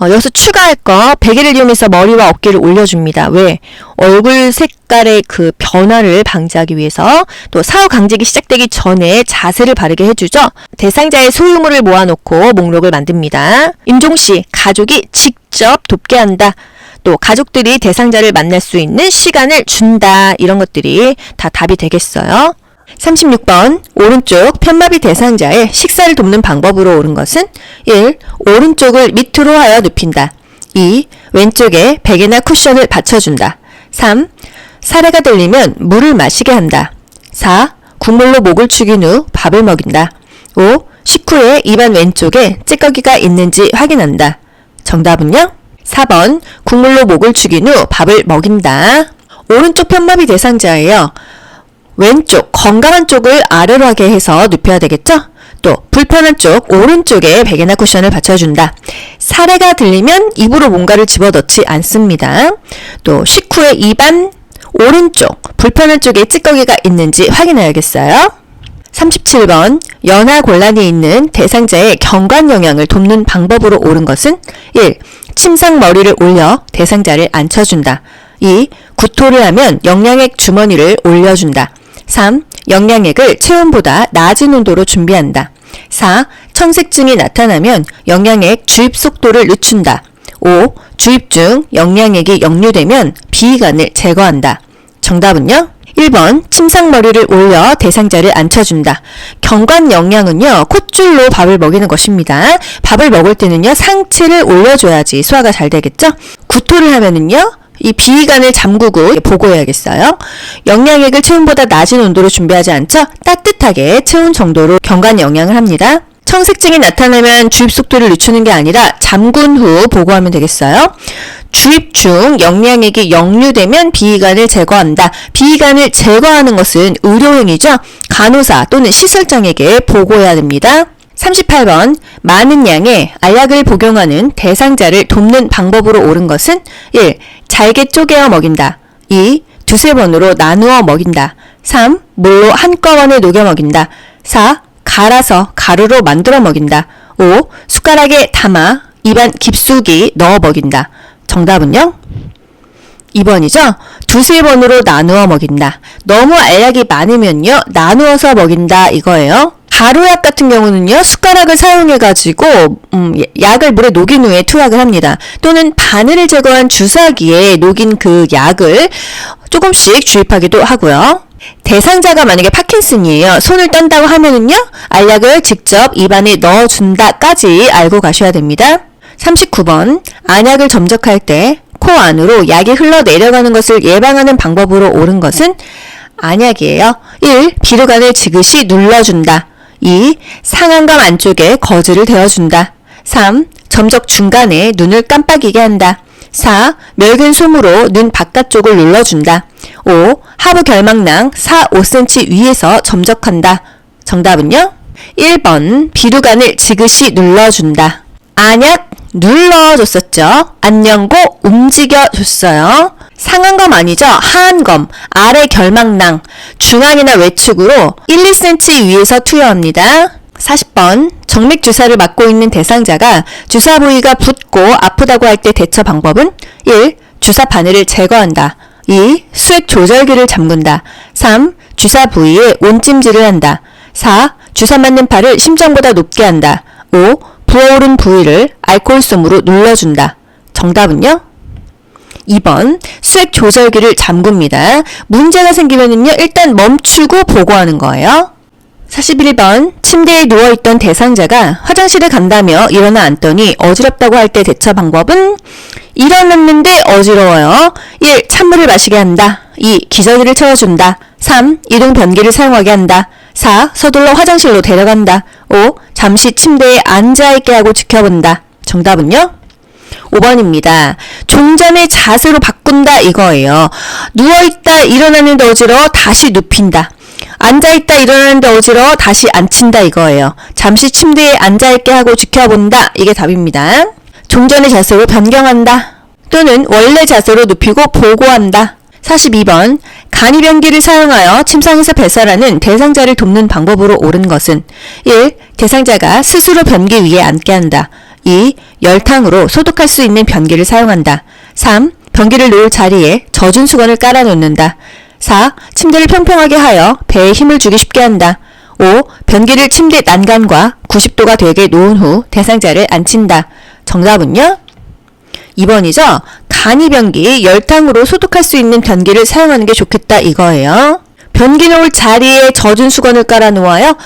S3: 여기서 추가할 거, 베개를 이용해서 머리와 어깨를 올려줍니다. 왜? 얼굴 색깔의 그 변화를 방지하기 위해서, 또 사후 강직이 시작되기 전에 자세를 바르게 해주죠. 대상자의 소유물을 모아놓고 목록을 만듭니다. 임종시 가족이 직접 돕게 한다. 또 가족들이 대상자를 만날 수 있는 시간을 준다. 이런 것들이 다 답이 되겠어요. 36번 오른쪽 편마비 대상자의 식사를 돕는 방법으로 옳은 것은 1. 오른쪽을 밑으로 하여 눕힌다. 2. 왼쪽에 베개나 쿠션을 받쳐준다. 3. 사례가 들리면 물을 마시게 한다. 4. 국물로 목을 축인 후 밥을 먹인다. 5. 식후에 입안 왼쪽에 찌꺼기가 있는지 확인한다. 정답은요? 4번 국물로 목을 축인 후 밥을 먹인다. 오른쪽 편마비 대상자예요. 왼쪽 건강한 쪽을 아래로 하게 해서 눕혀야 되겠죠? 또 불편한 쪽 오른쪽에 베개나 쿠션을 받쳐준다. 사례가 들리면 입으로 뭔가를 집어넣지 않습니다. 또 식후에 입안 오른쪽 불편한 쪽에 찌꺼기가 있는지 확인해야겠어요. 37번 연하곤란이 있는 대상자의 경관 영양을 돕는 방법으로 옳은 것은 1. 침상 머리를 올려 대상자를 앉혀준다. 2. 구토를 하면 영양액 주머니를 올려준다. 3. 영양액을 체온보다 낮은 온도로 준비한다. 4. 청색증이 나타나면 영양액 주입 속도를 늦춘다. 5. 주입 중 영양액이 역류되면 비위관을 제거한다. 정답은요? 1번 침상머리를 올려 대상자를 앉혀준다. 경관 영양은요, 콧줄로 밥을 먹이는 것입니다. 밥을 먹을 때는요, 상체를 올려줘야지 소화가 잘 되겠죠? 구토를 하면은요, 이 비위관을 잠그고 보고해야겠어요. 영양액을 체온보다 낮은 온도로 준비하지 않죠? 따뜻하게 체온 정도로 경관 영양을 합니다. 청색증이 나타나면 주입 속도를 늦추는 게 아니라 잠근 후 보고하면 되겠어요. 주입 중 영양액이 역류되면 비위관을 제거한다. 비위관을 제거하는 것은 의료행위죠. 간호사 또는 시설장에게 보고해야 됩니다. 38번 많은 양의 알약을 복용하는 대상자를 돕는 방법으로 옳은 것은 1. 잘게 쪼개어 먹인다. 2. 두세 번으로 나누어 먹인다. 3. 물로 한꺼번에 녹여 먹인다. 4. 갈아서 가루로 만들어 먹인다. 5. 숟가락에 담아 입안 깊숙이 넣어 먹인다. 정답은요? 2번이죠? 두세 번으로 나누어 먹인다. 너무 알약이 많으면요, 나누어서 먹인다 이거예요. 가루약 같은 경우는요, 숟가락을 사용해가지고 약을 물에 녹인 후에 투약을 합니다. 또는 바늘을 제거한 주사기에 녹인 그 약을 조금씩 주입하기도 하고요. 대상자가 만약에 파킨슨이에요. 손을 떤다고 하면은요, 알약을 직접 입안에 넣어준다까지 알고 가셔야 됩니다. 39번 안약을 점적할 때 코 안으로 약이 흘러내려가는 것을 예방하는 방법으로 옳은 것은 안약이에요. 1. 비루관을 지그시 눌러준다. 2. 상안검 안쪽에 거즈를 대어준다. 3. 점적 중간에 눈을 깜빡이게 한다. 4. 멸근 솜으로 눈 바깥쪽을 눌러준다. 5. 하부 결막낭 4-5cm 위에서 점적한다. 정답은요? 1번 비루관을 지그시 눌러준다. 안약 눌러줬었죠. 안연고 움직여줬어요. 상안검 아니죠. 하안검 아래 결막낭 중앙이나 외측으로 1-2cm 위에서 투여합니다. 40번 정맥 주사를 맞고 있는 대상자가 주사 부위가 붓고 아프다고 할 때 대처 방법은 1. 주사 바늘을 제거한다. 2. 수액 조절기를 잠근다. 3. 주사 부위에 온찜질을 한다. 4. 주사 맞는 팔을 심장보다 높게 한다. 5. 부어오른 부위를 알코올솜으로 눌러준다. 정답은요? 2번 수액 조절기를 잠굽니다. 문제가 생기면은요, 일단 멈추고 보고하는 거예요. 41번 침대에 누워있던 대상자가 화장실에 간다며 일어나 앉더니 어지럽다고 할 때 대처 방법은 일어났는데 어지러워요. 1. 찬물을 마시게 한다. 2. 기저귀를 채워준다. 3. 이동 변기를 사용하게 한다. 4. 서둘러 화장실로 데려간다. 5. 잠시 침대에 앉아있게 하고 지켜본다. 정답은요? 5번입니다. 종전의 자세로 바꾼다 이거예요. 누워있다 일어나는데 어지러워 다시 눕힌다. 앉아있다 일어나는데 어지러워 다시 앉힌다 이거예요. 잠시 침대에 앉아있게 하고 지켜본다. 이게 답입니다. 종전의 자세로 변경한다. 또는 원래 자세로 눕히고 보고한다. 42번 간이변기를 사용하여 침상에서 배설하는 대상자를 돕는 방법으로 옳은 것은 1. 대상자가 스스로 변기 위에 앉게 한다. 2. 열탕으로 소독할 수 있는 변기를 사용한다. 3. 변기를 놓을 자리에 젖은 수건을 깔아 놓는다. 4. 침대를 평평하게 하여 배에 힘을 주기 쉽게 한다. 5. 변기를 침대 난간과 90도가 되게 놓은 후 대상자를 앉힌다. 정답은요? 2번이죠? 간이변기, 열탕으로 소독할 수 있는 변기를 사용하는 게 좋겠다 이거예요. 변기 놓을 자리에 젖은 수건을 깔아 놓아요.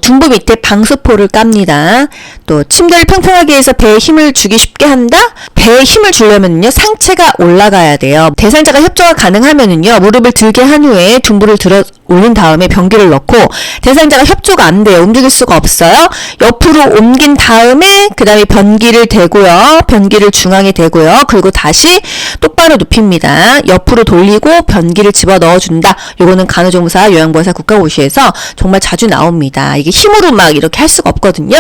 S3: 둔부 밑에 방수포를 깝니다. 또 침대를 평평하게 해서 배에 힘을 주기 쉽게 한다? 배에 힘을 주려면요, 상체가 올라가야 돼요. 대상자가 협조가 가능하면은요, 무릎을 들게 한 후에 둔부를 들어 올린 다음에 변기를 넣고, 대상자가 협조가 안 돼요. 움직일 수가 없어요. 옆으로 옮긴 다음에 그 다음에 변기를 대고요. 변기를 중앙에 대고요. 그리고 다시 똑바로 눕힙니다. 옆으로 돌리고 변기를 집어 넣어준다. 요거는 간호조무사, 요양보호사 국가고시에서 정말 자주 나옵니다. 이게 힘으로 막 이렇게 할 수가 없거든요.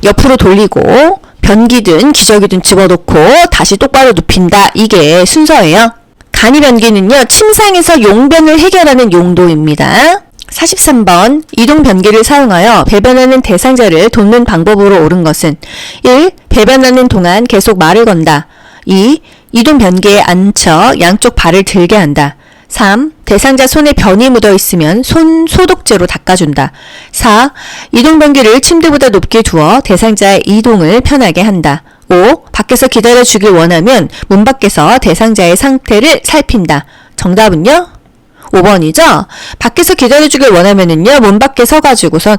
S3: 옆으로 돌리고 변기든 기저귀든 집어넣고 다시 똑바로 눕힌다. 이게 순서예요. 간이변기는요, 침상에서 용변을 해결하는 용도입니다. 43번 이동 변기를 사용하여 배변하는 대상자를 돕는 방법으로 옳은 것은 1. 배변하는 동안 계속 말을 건다. 2. 이동 변기에 앉혀 양쪽 발을 들게 한다. 3. 대상자 손에 변이 묻어 있으면 손 소독제로 닦아준다. 4. 이동 변기를 침대보다 높게 두어 대상자의 이동을 편하게 한다. 5. 밖에서 기다려주길 원하면 문 밖에서 대상자의 상태를 살핀다. 정답은요? 5번이죠. 밖에서 기다려주길 원하면은요, 문 밖에 서가지고선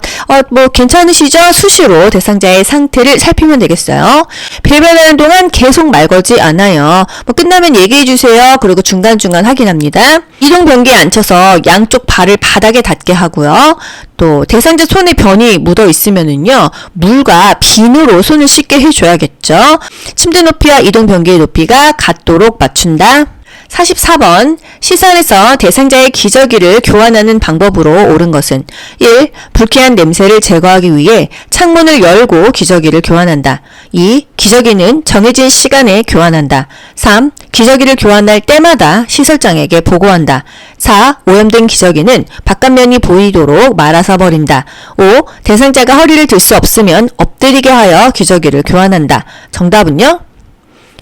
S3: 뭐 괜찮으시죠? 수시로 대상자의 상태를 살피면 되겠어요. 배변하는 동안 계속 말 걸지 않아요. 뭐 끝나면 얘기해주세요. 그리고 중간중간 확인합니다. 이동 변기에 앉혀서 양쪽 발을 바닥에 닿게 하고요. 또 대상자 손에 변이 묻어 있으면은요, 물과 비누로 손을 씻게 해줘야겠죠. 침대 높이와 이동 변기의 높이가 같도록 맞춘다. 44번, 시설에서 대상자의 기저귀를 교환하는 방법으로 옳은 것은 1. 불쾌한 냄새를 제거하기 위해 창문을 열고 기저귀를 교환한다. 2. 기저귀는 정해진 시간에 교환한다. 3. 기저귀를 교환할 때마다 시설장에게 보고한다. 4. 오염된 기저귀는 바깥면이 보이도록 말아서 버린다. 5. 대상자가 허리를 들 수 없으면 엎드리게 하여 기저귀를 교환한다. 정답은요?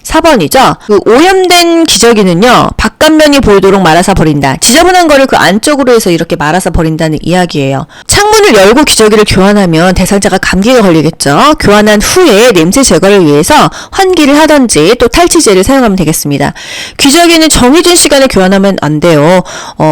S3: 4번이죠. 그 오염된 기저귀는요, 바깥면이 보이도록 말아서 버린다. 지저분한 거를 그 안쪽으로 해서 이렇게 말아서 버린다는 이야기예요. 창문을 열고 기저귀를 교환하면 대상자가 감기가 걸리겠죠. 교환한 후에 냄새 제거를 위해서 환기를 하던지 또 탈취제를 사용하면 되겠습니다. 기저귀는 정해진 시간에 교환하면 안 돼요.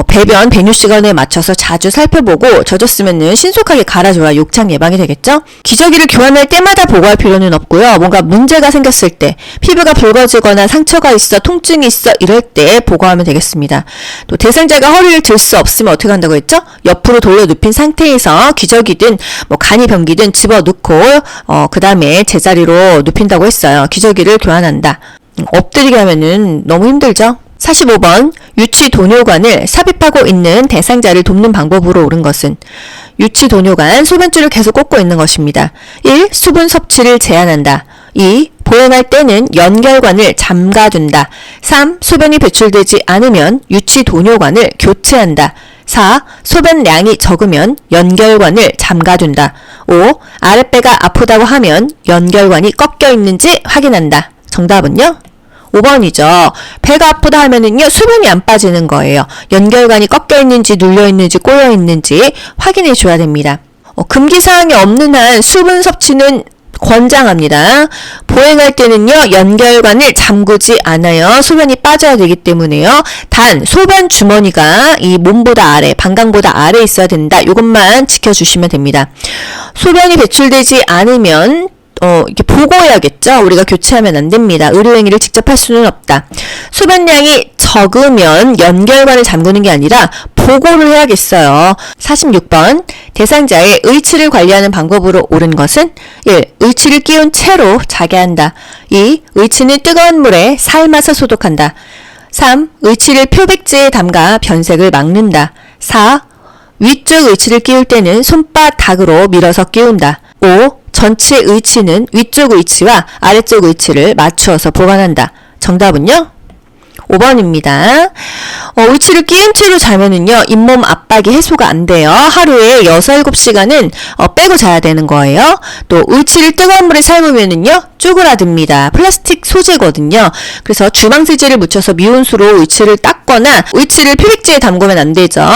S3: 배변, 배뇨 시간에 맞춰서 자주 살펴보고 젖었으면은 신속하게 갈아줘야 욕창 예방이 되겠죠. 기저귀를 교환할 때마다 보고할 필요는 없고요. 뭔가 문제가 생겼을 때, 피부가 붉어지거나 상처가 있어, 통증이 있어 이럴 때 보고하면 되겠습니다. 또 대상자가 허리를 들 수 없으면 어떻게 한다고 했죠? 옆으로 돌려 눕힌 상태에서 기저귀든 뭐 간이 변기든 집어넣고 그 다음에 제자리로 눕힌다고 했어요. 기저귀를 교환한다. 엎드리게 하면은 너무 힘들죠? 45번, 유치 도뇨관을 삽입하고 있는 대상자를 돕는 방법으로 옳은 것은 유치 도뇨관, 소변줄을 계속 꽂고 있는 것입니다. 1. 수분 섭취를 제한한다. 2. 보행할 때는 연결관을 잠가둔다. 3. 소변이 배출되지 않으면 유치 도뇨관을 교체한다. 4. 소변량이 적으면 연결관을 잠가둔다. 5. 아랫배가 아프다고 하면 연결관이 꺾여 있는지 확인한다. 정답은요? 5번이죠. 배가 아프다 하면은요, 수분이 안 빠지는 거예요. 연결관이 꺾여 있는지 눌려 있는지 꼬여 있는지 확인해 줘야 됩니다. 금기사항이 없는 한 수분 섭취는 권장합니다. 보행할 때는요, 연결관을 잠그지 않아요. 소변이 빠져야 되기 때문에요. 단 소변 주머니가 이 몸보다 아래, 방광보다 아래 있어야 된다. 이것만 지켜주시면 됩니다. 소변이 배출되지 않으면 이렇게 보고해야겠죠. 우리가 교체하면 안 됩니다. 의료행위를 직접 할 수는 없다. 소변량이 적으면 연결관을 잠그는 게 아니라 보고를 해야겠어요. 46번, 대상자의 의치를 관리하는 방법으로 옳은 것은 1. 의치를 끼운 채로 자게 한다. 2. 의치는 뜨거운 물에 삶아서 소독한다. 3. 의치를 표백제에 담가 변색을 막는다. 4. 위쪽 의치를 끼울 때는 손바닥으로 밀어서 끼운다. 5. 전체 의치는 위쪽 의치와 아래쪽 의치를 맞추어서 보관한다. 정답은요? 5번입니다. 의치를 끼운 채로 자면은요, 잇몸 압박이 해소가 안 돼요. 하루에 6, 7시간은 빼고 자야 되는 거예요. 또 의치를 뜨거운 물에 삶으면은요, 쪼그라듭니다. 플라스틱 소재거든요. 그래서 주방세제를 묻혀서 미온수로 의치를 닦거나 의치를 표백제에 담그면 안 되죠.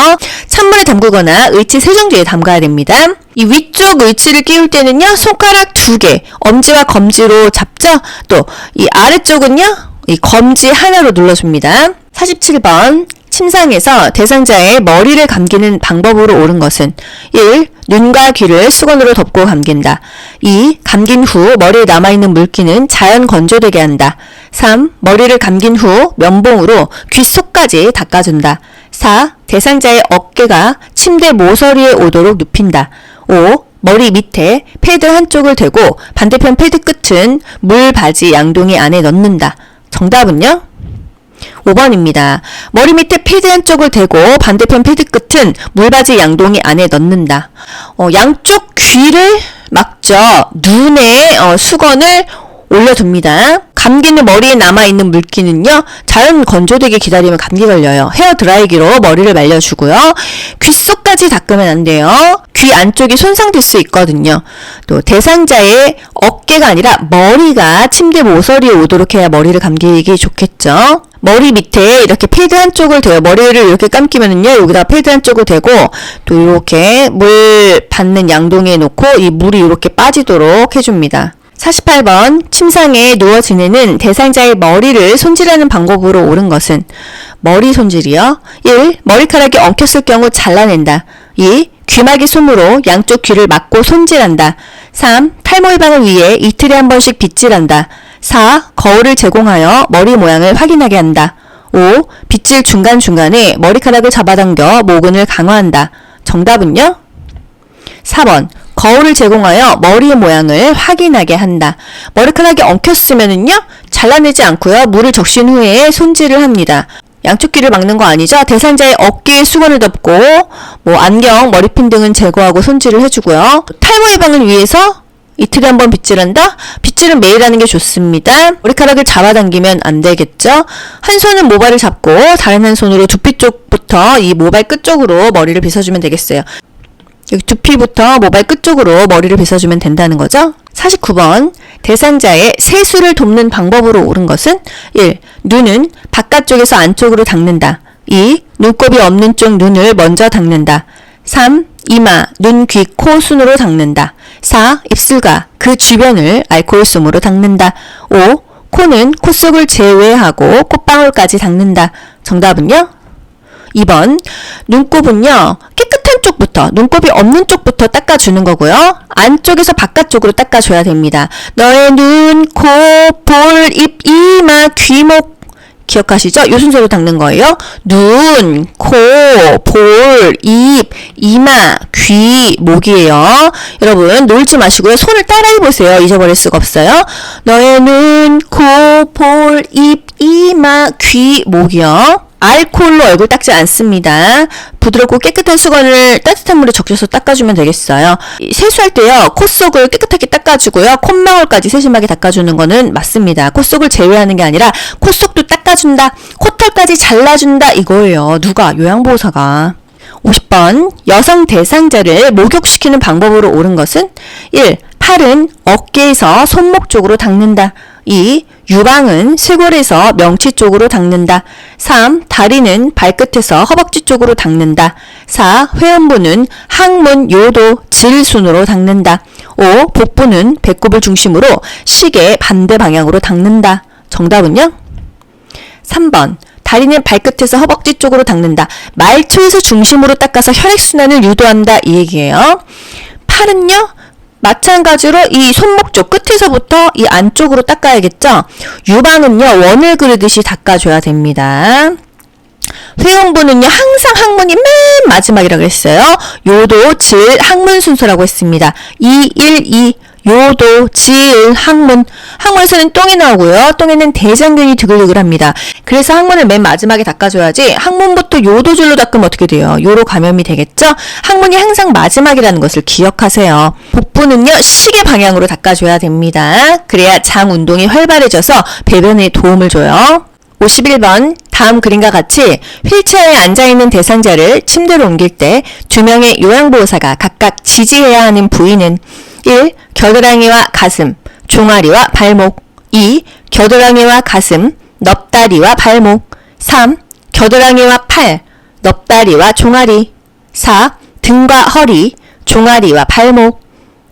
S3: 찬물에 담그거나 의치 세정제에 담가야 됩니다. 이 위쪽 의치를 끼울 때는요, 손가락 2개, 엄지와 검지로 잡죠. 또 이 아래쪽은요, 이 검지 하나로 눌러줍니다. 47번, 침상에서 대상자의 머리를 감기는 방법으로 옳은 것은 1. 눈과 귀를 수건으로 덮고 감긴다. 2. 감긴 후 머리에 남아있는 물기는 자연 건조되게 한다. 3. 머리를 감긴 후 면봉으로 귀 속까지 닦아준다. 4. 대상자의 어깨가 침대 모서리에 오도록 눕힌다. 5. 머리 밑에 패드 한쪽을 대고 반대편 패드 끝은 물 바지 양동이 안에 넣는다. 정답은요? 5번입니다. 머리 밑에 패드 한쪽을 대고 반대편 패드 끝은 물바지 양동이 안에 넣는다. 양쪽 귀를 막죠. 눈에 수건을 올려둡니다. 감기는 머리에 남아있는 물기는요, 자연 건조되게 기다리면 감기 걸려요. 헤어 드라이기로 머리를 말려주고요. 귀 속까지 닦으면 안 돼요. 귀 안쪽이 손상될 수 있거든요. 또 대상자의 어깨가 아니라 머리가 침대 모서리에 오도록 해야 머리를 감기기 좋겠죠. 머리 밑에 이렇게 패드 한쪽을 대요. 머리를 이렇게 감기면은요, 여기다 패드 한쪽을 대고 또 이렇게 물 받는 양동이에 놓고 이 물이 이렇게 빠지도록 해줍니다. 48번 침상에 누워 지내는 대상자의 머리를 손질하는 방법으로 옳은 것은 머리 손질이요. 1. 머리카락이 엉켰을 경우 잘라낸다. 2. 귀마개 솜으로 양쪽 귀를 막고 손질한다. 3. 탈모 예방을 위해 이틀에 한 번씩 빗질한다. 4. 거울을 제공하여 머리 모양을 확인하게 한다. 5. 빗질 중간중간에 머리카락을 잡아당겨 모근을 강화한다. 정답은요? 4번 거울을 제공하여 머리의 모양을 확인하게 한다. 머리카락이 엉켰으면은요 잘라내지 않고요 물을 적신 후에 손질을 합니다. 양쪽 귀를 막는 거 아니죠? 대상자의 어깨에 수건을 덮고 안경, 머리핀 등은 제거하고 손질을 해주고요. 탈모 예방을 위해서 이틀에 한 번 빗질한다? 빗질은 매일 하는 게 좋습니다. 머리카락을 잡아당기면 안 되겠죠? 한 손은 모발을 잡고 다른 한 손으로 두피 쪽부터 이 모발 끝 쪽으로 머리를 빗어주면 되겠어요. 여기 두피부터 모발 끝 쪽으로 머리를 빗어주면 된다는 거죠. 49번 대상자의 세수를 돕는 방법으로 옳은 것은 1. 눈은 바깥쪽에서 안쪽으로 닦는다. 2. 눈곱이 없는 쪽 눈을 먼저 닦는다. 3. 이마, 눈, 귀, 코 순으로 닦는다. 4. 입술과 그 주변을 알코올솜으로 닦는다. 5. 코는 코 속을 제외하고 콧방울까지 닦는다. 정답은요? 2번 눈곱은요 깨끗한 쪽부터 눈곱이 없는 쪽부터 닦아주는 거고요. 안쪽에서 바깥쪽으로 닦아줘야 됩니다. 너의 눈, 코, 볼, 입, 이마, 귀, 목 기억하시죠? 이 순서로 닦는 거예요. 눈, 코, 볼, 입, 이마, 귀, 목이에요. 여러분 놀지 마시고요. 손을 따라해보세요. 잊어버릴 수가 없어요. 너의 눈, 코, 볼, 입, 이마, 귀, 목이요. 알코올로 얼굴 닦지 않습니다. 부드럽고 깨끗한 수건을 따뜻한 물에 적셔서 닦아주면 되겠어요. 세수할 때요 코 속을 깨끗하게 닦아주고요 콧망울까지 세심하게 닦아주는 거는 맞습니다. 코 속을 제외하는 게 아니라 코 속도 닦아준다, 코털까지 잘라준다 이거예요. 누가? 요양보호사가. 50번 여성 대상자를 목욕시키는 방법으로 옳은 것은 1. 팔은 어깨에서 손목 쪽으로 닦는다. 2. 유방은 쇄골에서 명치 쪽으로 닦는다. 3. 다리는 발끝에서 허벅지 쪽으로 닦는다. 4. 회음부는 항문, 요도, 질 순으로 닦는다. 5. 복부는 배꼽을 중심으로 시계 반대 방향으로 닦는다. 정답은요? 3번 다리는 발끝에서 허벅지 쪽으로 닦는다. 말초에서 중심으로 닦아서 혈액순환을 유도한다 이 얘기예요. 팔은요 마찬가지로 이 손목 쪽 끝에서부터 이 안쪽으로 닦아야겠죠. 유방은요 원을 그리듯이 닦아줘야 됩니다. 회음부는요 항상 항문이 맨 마지막이라고 했어요. 요도, 질, 항문 순서라고 했습니다. 2, 1, 2 요도, 질, 항문. 항문에서는 똥이 나오고요. 똥에는 대장균이 드글드글합니다. 그래서 항문을 맨 마지막에 닦아줘야지 항문부터 요도줄로 닦으면 어떻게 돼요? 요로 감염이 되겠죠? 항문이 항상 마지막이라는 것을 기억하세요. 복부는요 시계 방향으로 닦아줘야 됩니다. 그래야 장 운동이 활발해져서 배변에 도움을 줘요. 51번 다음 그림과 같이 휠체어에 앉아있는 대상자를 침대로 옮길 때 2명의 요양보호사가 각각 지지해야 하는 부위는 1. 겨드랑이와 가슴, 종아리와 발목. 2. 겨드랑이와 가슴, 넙다리와 발목. 3. 겨드랑이와 팔, 넙다리와 종아리. 4. 등과 허리, 종아리와 발목.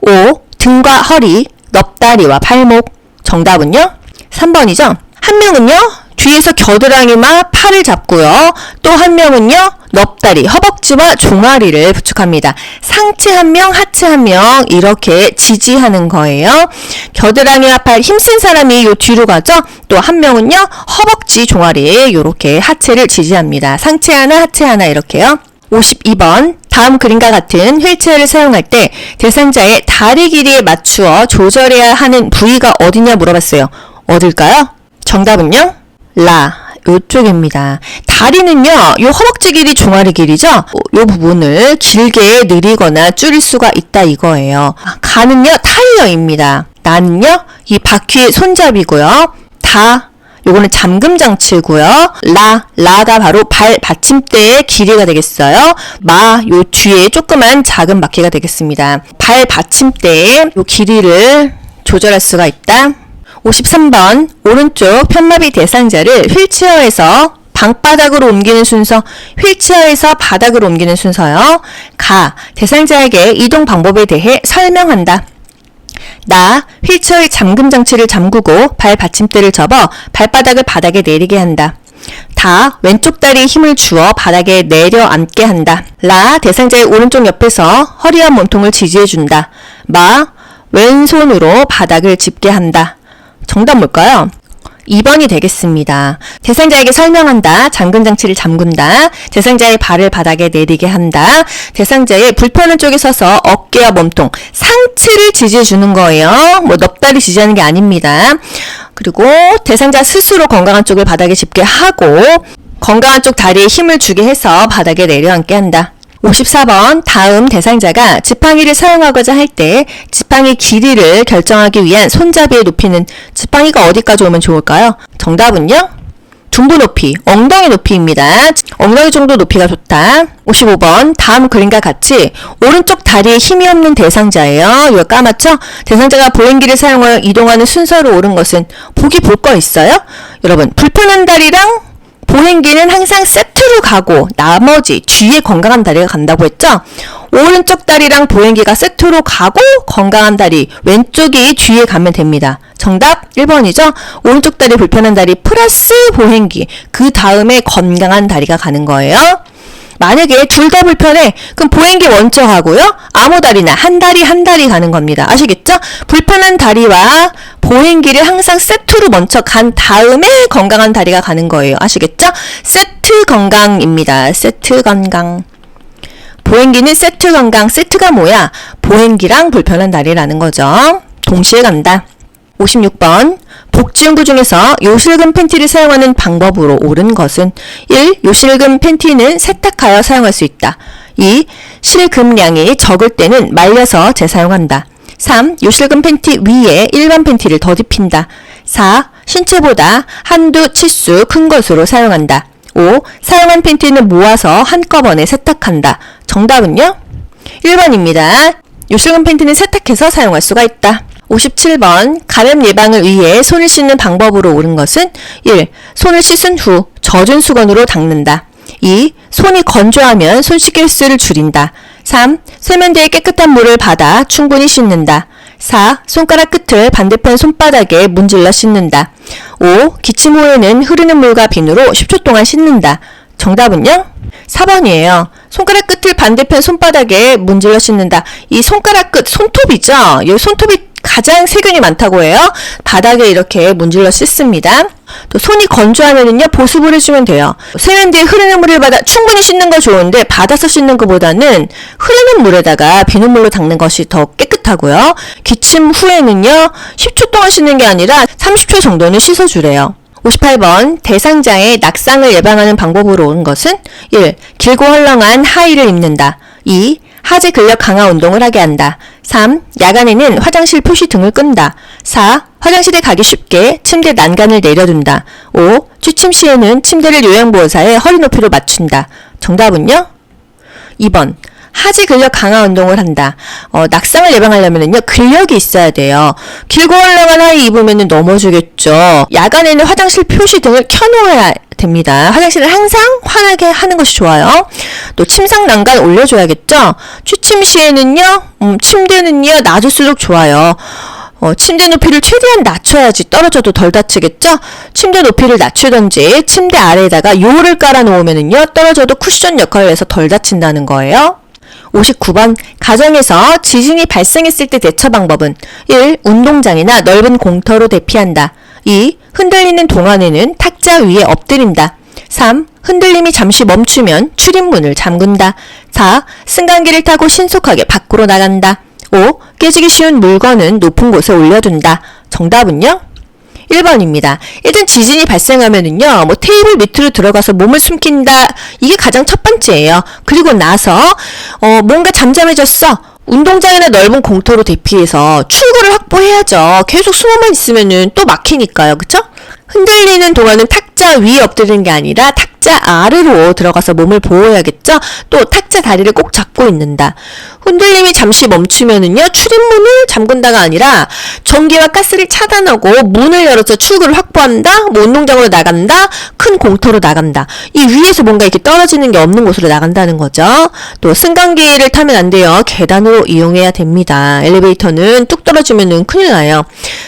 S3: 5. 등과 허리, 넙다리와 발목. 정답은요? 3번이죠? 한 명은요 뒤에서 겨드랑이와 팔을 잡고요. 또 한 명은요 넙다리, 허벅지와 종아리를 부축합니다. 상체 한 명, 하체 한 명 이렇게 지지하는 거예요. 겨드랑이와 팔 힘센 사람이 요 뒤로 가죠. 또 한 명은요 허벅지, 종아리 이렇게 하체를 지지합니다. 상체 하나, 하체 하나 이렇게요. 52번 다음 그림과 같은 휠체어를 사용할 때 대상자의 다리 길이에 맞추어 조절해야 하는 부위가 어디냐 물어봤어요. 어딜까요? 정답은요? 요쪽입니다. 다리는요, 요 허벅지 길이 종아리 길이죠? 요 부분을 길게 늘리거나 줄일 수가 있다 이거예요. 가는요, 타이어입니다. 나는요, 이 바퀴의 손잡이고요. 요거는 잠금 장치고요. 라가 바로 발 받침대의 길이가 되겠어요. 요 뒤에 조그만 작은 바퀴가 되겠습니다. 발 받침대의 요 길이를 조절할 수가 있다. 53번 오른쪽 편마비 대상자를 휠체어에서 방바닥으로 옮기는 순서, 휠체어에서 바닥으로 옮기는 순서요. 대상자에게 이동 방법에 대해 설명한다. 나, 휠체어의 잠금 장치를 잠그고 발 받침대를 접어 발바닥을 바닥에 내리게 한다. 다, 왼쪽 다리에 힘을 주어 바닥에 내려앉게 한다. 라, 대상자의 오른쪽 옆에서 허리와 몸통을 지지해준다. 마, 왼손으로 바닥을 짚게 한다. 정답 뭘까요? 2번이 되겠습니다. 대상자에게 설명한다. 잠금 장치를 잠근다. 대상자의 발을 바닥에 내리게 한다. 대상자의 불편한 쪽에 서서 어깨와 몸통, 상체를 지지해주는 거예요. 뭐 넙다리 지지하는 게 아닙니다. 그리고 대상자 스스로 건강한 쪽을 바닥에 짚게 하고 건강한 쪽 다리에 힘을 주게 해서 바닥에 내려앉게 한다. 54번 다음 대상자가 지팡이를 사용하고자 할 때 지팡이 길이를 결정하기 위한 손잡이의 높이는 지팡이가 어디까지 오면 좋을까요? 정답은요? 둔부 높이, 엉덩이 높이입니다. 엉덩이 정도 높이가 좋다. 55번 다음 그림과 같이 오른쪽 다리에 힘이 없는 대상자예요. 이거 까맣죠? 대상자가 보행기를 사용하여 이동하는 순서로 옳은 것은 보기 볼 거 있어요? 여러분 불편한 다리랑 보행기는 항상 세트로 가고 나머지 뒤에 건강한 다리가 간다고 했죠? 오른쪽 다리랑 보행기가 세트로 가고 건강한 다리 왼쪽이 뒤에 가면 됩니다. 정답 1번이죠? 오른쪽 다리 불편한 다리 플러스 보행기 그 다음에 건강한 다리가 가는 거예요. 만약에 둘 다 불편해 그럼 보행기 먼저 가고요. 아무 다리나 한 다리 가는 겁니다. 아시겠죠? 불편한 다리와 보행기를 항상 세트로 먼저 간 다음에 건강한 다리가 가는 거예요. 아시겠죠? 세트 건강입니다. 세트 건강. 보행기는 세트 건강. 세트가 뭐야? 보행기랑 불편한 다리라는 거죠. 동시에 간다. 56번 복지용구 중에서 요실금 팬티를 사용하는 방법으로 옳은 것은 1. 요실금 팬티는 세탁하여 사용할 수 있다. 2. 실금량이 적을 때는 말려서 재사용한다. 3. 요실금 팬티 위에 일반 팬티를 덧입힌다. 4. 신체보다 한두 치수 큰 것으로 사용한다. 5. 사용한 팬티는 모아서 한꺼번에 세탁한다. 정답은요? 1번입니다. 요실금 팬티는 세탁해서 사용할 수가 있다. 57번 감염 예방을 위해 손을 씻는 방법으로 옳은 것은 1. 손을 씻은 후 젖은 수건으로 닦는다. 2. 손이 건조하면 손 씻길 수를 줄인다. 3. 세면대에 깨끗한 물을 받아 충분히 씻는다. 4. 손가락 끝을 반대편 손바닥에 문질러 씻는다. 5. 기침 후에는 흐르는 물과 비누로 10초 동안 씻는다. 정답은요? 4번이에요. 손가락 끝을 반대편 손바닥에 문질러 씻는다. 이 손가락 끝, 손톱이죠? 이 손톱이 가장 세균이 많다고 해요. 바닥에 이렇게 문질러 씻습니다. 또 손이 건조하면은요 보습을 해주면 돼요. 세면대에 흐르는 물을 받아 충분히 씻는 거 좋은데 받아서 씻는 것보다는 흐르는 물에다가 비눗물로 닦는 것이 더 깨끗하고요. 기침 후에는요 10초 동안 씻는 게 아니라 30초 정도는 씻어주래요. 58번 대상자의 낙상을 예방하는 방법으로 온 것은 1. 길고 헐렁한 하의를 입는다. 2. 하지 근력 강화 운동을 하게 한다. 3. 야간에는 화장실 표시 등을 끈다. 4. 화장실에 가기 쉽게 침대 난간을 내려둔다. 5. 취침 시에는 침대를 요양보호사의 허리 높이로 맞춘다. 정답은요? 2번. 하지 근력 강화 운동을 한다. 낙상을 예방하려면은요, 근력이 있어야 돼요. 길고 헐렁한 하의 입으면은 넘어지겠죠. 야간에는 화장실 표시 등을 켜놓아야 됩니다. 화장실을 항상 환하게 하는 것이 좋아요. 또 침상 난간 올려줘야겠죠. 취침 시에는요, 침대는요, 낮을수록 좋아요. 침대 높이를 최대한 낮춰야지 떨어져도 덜 다치겠죠? 침대 높이를 낮추던지 침대 아래에다가 요를 깔아 놓으면은요, 떨어져도 쿠션 역할을 해서 덜 다친다는 거예요. 59번 가정에서 지진이 발생했을 때 대처 방법은 1. 운동장이나 넓은 공터로 대피한다. 2. 흔들리는 동안에는 탁자 위에 엎드린다. 3. 흔들림이 잠시 멈추면 출입문을 잠근다. 4. 승강기를 타고 신속하게 밖으로 나간다. 5. 깨지기 쉬운 물건은 높은 곳에 올려둔다. 정답은요? 1번입니다. 일단 지진이 발생하면은요, 뭐 테이블 밑으로 들어가서 몸을 숨긴다. 이게 가장 첫 번째예요. 그리고 나서 뭔가 잠잠해졌어. 운동장이나 넓은 공터로 대피해서 출구를 확보해야죠. 계속 숨어만 있으면은 또 막히니까요. 그쵸? 흔들리는 동안은 탁자 위에 엎드리는 게 아니라 탁자 탁자 아래로 들어가서 몸을 보호해야겠죠? 또 탁자 다리를 꼭 잡고 있는다. 흔들림이 잠시 멈추면은요, 출입문을 잠근다가 아니라 전기와 가스를 차단하고 문을 열어서 출구를 확보한다, 뭐 운동장으로 나간다, 큰 공터로 나간다. 이 위에서 뭔가 이렇게 떨어지는 게 없는 곳으로 나간다는 거죠. 또 승강기를 타면 안 돼요. 계단으로 이용해야 됩니다. 엘리베이터는 뚝 떨어지면은 큰일 나요.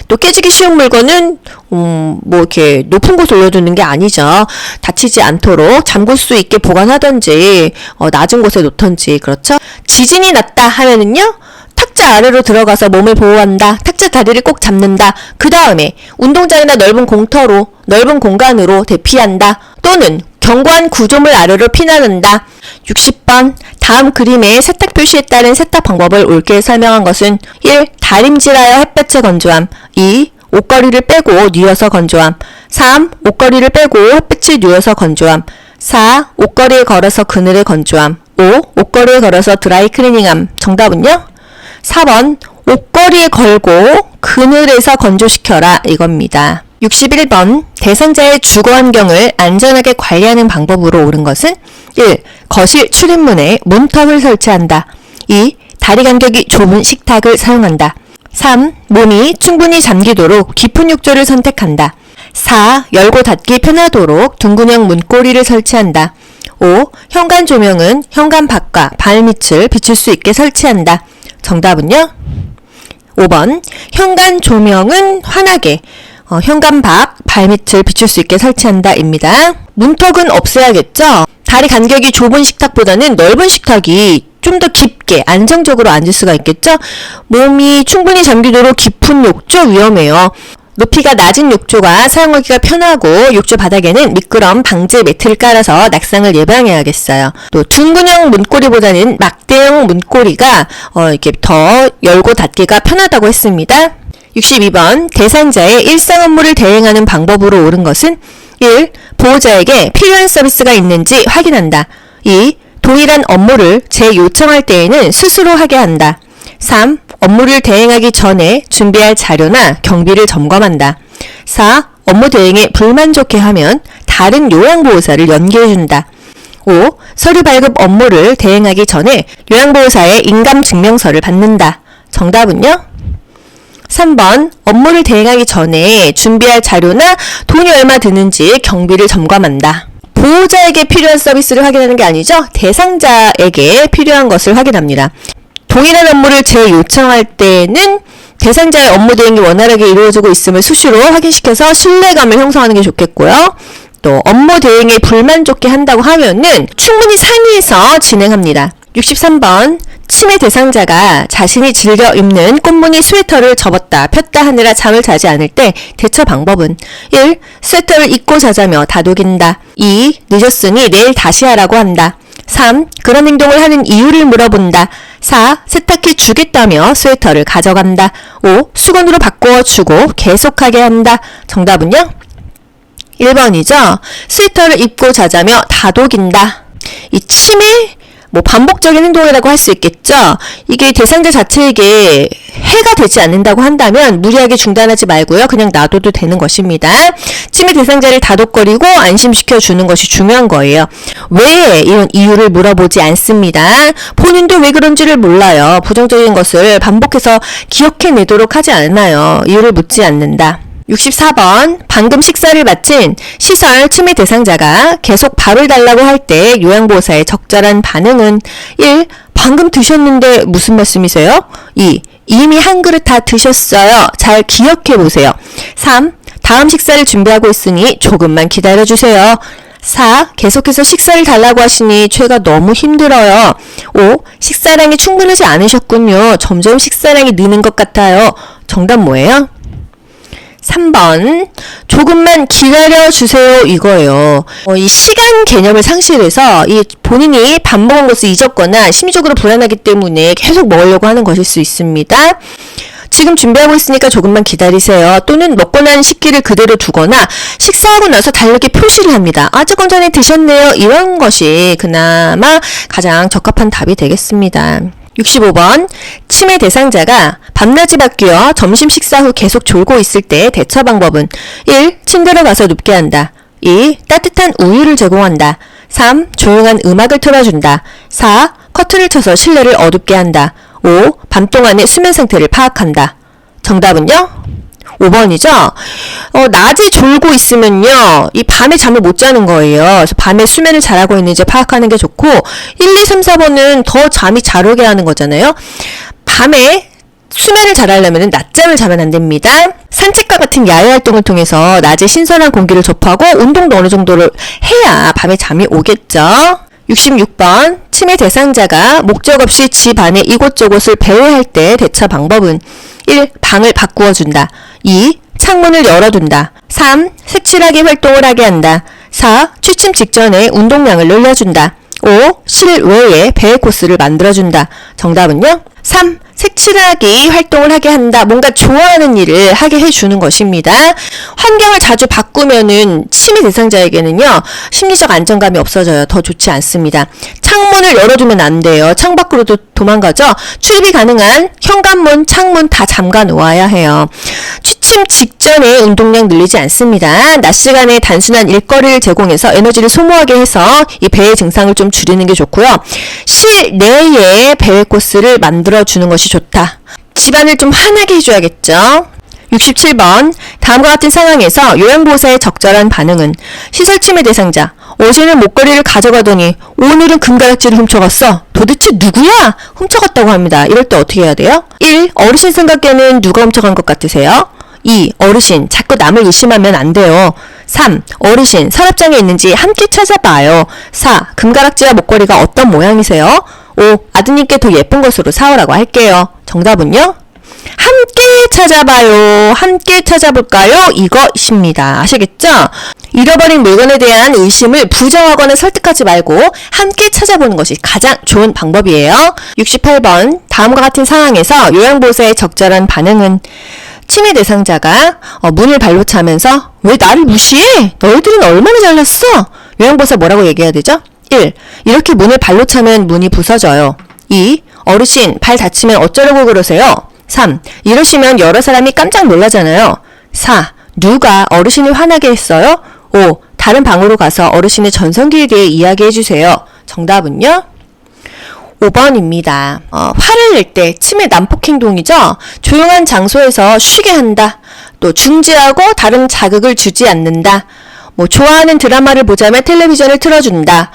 S3: 또 깨지기 쉬운 물건은 뭐 이렇게 높은 곳에 올려두는 게 아니죠. 다치지 않도록 잠글 수 있게 보관하던지 낮은 곳에 놓던지. 그렇죠? 지진이 났다 하면은요, 탁자 아래로 들어가서 몸을 보호한다. 탁자 다리를 꼭 잡는다. 그 다음에 운동장이나 넓은 공터로, 넓은 공간으로 대피한다. 또는 견고한 구조물 아래로 피난한다. 60번. 다음 그림의 세탁 표시에 따른 세탁 방법을 옳게 설명한 것은 1. 다림질하여 햇볕에 건조함. 2. 옷걸이를 빼고 뉘어서 건조함. 3. 옷걸이를 빼고 햇빛에 뉘어서 건조함. 4. 옷걸이에 걸어서 그늘에 건조함. 5. 옷걸이에 걸어서 드라이 클리닝함. 정답은요? 4번. 옷걸이에 걸고 그늘에서 건조시켜라 이겁니다. 61번. 대상자의 주거 환경을 안전하게 관리하는 방법으로 옳은 것은 1. 거실 출입문에 문턱을 설치한다. 2. 다리 간격이 좁은 식탁을 사용한다. 3. 몸이 충분히 잠기도록 깊은 욕조를 선택한다. 4. 열고 닫기 편하도록 둥근형 문고리를 설치한다. 5. 현관 조명은 현관 밖과 발밑을 비출 수 있게 설치한다. 정답은요? 5번. 현관 조명은 환하게 현관 밖, 발밑을 비출 수 있게 설치한다 입니다. 문턱은 없애야겠죠? 다리 간격이 좁은 식탁보다는 넓은 식탁이 좀 더 깊게 안정적으로 앉을 수가 있겠죠? 몸이 충분히 잠기도록 깊은 욕조 위험해요. 높이가 낮은 욕조가 사용하기가 편하고 욕조 바닥에는 미끄럼 방지 매트를 깔아서 낙상을 예방해야겠어요. 또 둥근형 문고리보다는 막대형 문고리가 이렇게 더 열고 닫기가 편하다고 했습니다. 62번. 대상자의 일상 업무를 대행하는 방법으로 옳은 것은 1. 보호자에게 필요한 서비스가 있는지 확인한다. 2. 동일한 업무를 재요청할 때에는 스스로 하게 한다. 3. 업무를 대행하기 전에 준비할 자료나 경비를 점검한다. 4. 업무 대행에 불만족해하면 다른 요양보호사를 연계해준다. 5. 서류 발급 업무를 대행하기 전에 요양보호사의 인감증명서를 받는다. 정답은요? 3번. 업무를 대행하기 전에 준비할 자료나 돈이 얼마 드는지 경비를 점검한다. 보호자에게 필요한 서비스를 확인하는 게 아니죠. 대상자에게 필요한 것을 확인합니다. 동일한 업무를 재요청할 때는 대상자의 업무 대행이 원활하게 이루어지고 있음을 수시로 확인시켜서 신뢰감을 형성하는 게 좋겠고요. 또 업무 대행에 불만족해 한다고 하면은 충분히 상의해서 진행합니다. 63번. 치매 대상자가 자신이 즐겨 입는 꽃무늬 스웨터를 접었다 폈다 하느라 잠을 자지 않을 때 대처 방법은 1. 스웨터를 입고 자자며 다독인다. 2. 늦었으니 내일 다시 하라고 한다. 3. 그런 행동을 하는 이유를 물어본다. 4. 세탁기 주겠다며 스웨터를 가져간다. 5. 수건으로 바꿔주고 계속하게 한다. 정답은요? 1번이죠. 스웨터를 입고 자자며 다독인다. 이 치매 반복적인 행동이라고 할 수 있겠죠. 이게 대상자 자체에게 해가 되지 않는다고 한다면 무리하게 중단하지 말고요. 그냥 놔둬도 되는 것입니다. 치매 대상자를 다독거리고 안심시켜 주는 것이 중요한 거예요. 왜 이런 이유를 물어보지 않습니다. 본인도 왜 그런지를 몰라요. 부정적인 것을 반복해서 기억해내도록 하지 않아요. 이유를 묻지 않는다. 64번. 방금 식사를 마친 시설 치매 대상자가 계속 밥을 달라고 할 때 요양보호사의 적절한 반응은 1. 방금 드셨는데 무슨 말씀이세요? 2. 이미 한 그릇 다 드셨어요. 잘 기억해 보세요. 3. 다음 식사를 준비하고 있으니 조금만 기다려주세요. 4. 계속해서 식사를 달라고 하시니 최가 너무 힘들어요. 5. 식사량이 충분하지 않으셨군요. 점점 식사량이 느는 것 같아요. 정답 뭐예요? 3번. 조금만 기다려주세요 이거예요. 이 시간 개념을 상실해서 이 본인이 밥 먹은 것을 잊었거나 심리적으로 불안하기 때문에 계속 먹으려고 하는 것일 수 있습니다. 지금 준비하고 있으니까 조금만 기다리세요. 또는 먹고 난 식기를 그대로 두거나 식사하고 나서 달력에 표시를 합니다. 조금 전에 드셨네요. 이런 것이 그나마 가장 적합한 답이 되겠습니다. 65번. 치매 대상자가 밤낮이 바뀌어 점심 식사 후 계속 졸고 있을 때 대처 방법은 1. 침대로 가서 눕게 한다. 2. 따뜻한 우유를 제공한다. 3. 조용한 음악을 틀어준다. 4. 커튼을 쳐서 실내를 어둡게 한다. 5. 밤 동안의 수면 상태를 파악한다. 정답은요? 5번이죠? 낮에 졸고 있으면요, 이 밤에 잠을 못 자는 거예요. 그래서 밤에 수면을 잘하고 있는지 파악하는 게 좋고, 1, 2, 3, 4번은 더 잠이 잘 오게 하는 거잖아요. 밤에 수면을 잘하려면 낮잠을 자면 안 됩니다. 산책과 같은 야외 활동을 통해서 낮에 신선한 공기를 접하고 운동도 어느 정도를 해야 밤에 잠이 오겠죠. 66번, 치매 대상자가 목적 없이 집 안에 이곳저곳을 배회할 때 대처 방법은 1. 방을 바꾸어 준다. 2. 창문을 열어둔다. 3. 색칠하기 활동을 하게 한다. 4. 취침 직전에 운동량을 늘려준다. 5. 실외에 배회 코스를 만들어준다. 정답은요? 3. 색칠하기 활동을 하게 한다. 뭔가 좋아하는 일을 하게 해주는 것입니다. 환경을 자주 바꾸면은 치매 대상자에게는요, 심리적 안정감이 없어져요. 더 좋지 않습니다. 창문을 열어두면 안 돼요. 창밖으로도 도망가죠. 출입이 가능한 현관문, 창문 다 잠가 놓아야 해요. 취침 직전에 운동량 늘리지 않습니다. 낮 시간에 단순한 일거리를 제공해서 에너지를 소모하게 해서 이 배의 증상을 좀 줄이는 게 좋고요. 실내에 배회 코스를 만들어주는 것이 좋다. 집안을 좀 환하게 해줘야겠죠. 67번, 다음과 같은 상황에서 요양보호사의 적절한 반응은 시설 치매 대상자, 어제는 목걸이를 가져가더니 오늘은 금가락지를 훔쳐갔어. 도대체 누구야? 훔쳐갔다고 합니다. 이럴 때 어떻게 해야 돼요? 1. 어르신 생각에는 누가 훔쳐간 것 같으세요? 2. 어르신, 자꾸 남을 의심하면 안 돼요. 3. 어르신, 서랍장에 있는지 함께 찾아봐요. 4. 금가락지와 목걸이가 어떤 모양이세요? 5. 아드님께 더 예쁜 것으로 사오라고 할게요. 정답은요? 함께 찾아봐요. 함께 찾아볼까요? 이것입니다. 아시겠죠? 잃어버린 물건에 대한 의심을 부정하거나 설득하지 말고 함께 찾아보는 것이 가장 좋은 방법이에요. 68번, 다음과 같은 상황에서 요양보호사의 적절한 반응은 치매 대상자가 문을 발로 차면서 왜 나를 무시해? 너희들은 얼마나 잘났어? 요양보호사 뭐라고 얘기해야 되죠? 1. 이렇게 문을 발로 차면 문이 부서져요. 2. 어르신, 발 다치면 어쩌려고 그러세요? 3. 이러시면 여러 사람이 깜짝 놀라잖아요. 4. 누가 어르신을 화나게 했어요? 5. 다른 방으로 가서 어르신의 전성기에 대해 이야기해주세요. 정답은요? 5번입니다. 화를 낼 때 치매 난폭행동이죠. 조용한 장소에서 쉬게 한다. 또 중지하고 다른 자극을 주지 않는다. 좋아하는 드라마를 보자면 텔레비전을 틀어준다.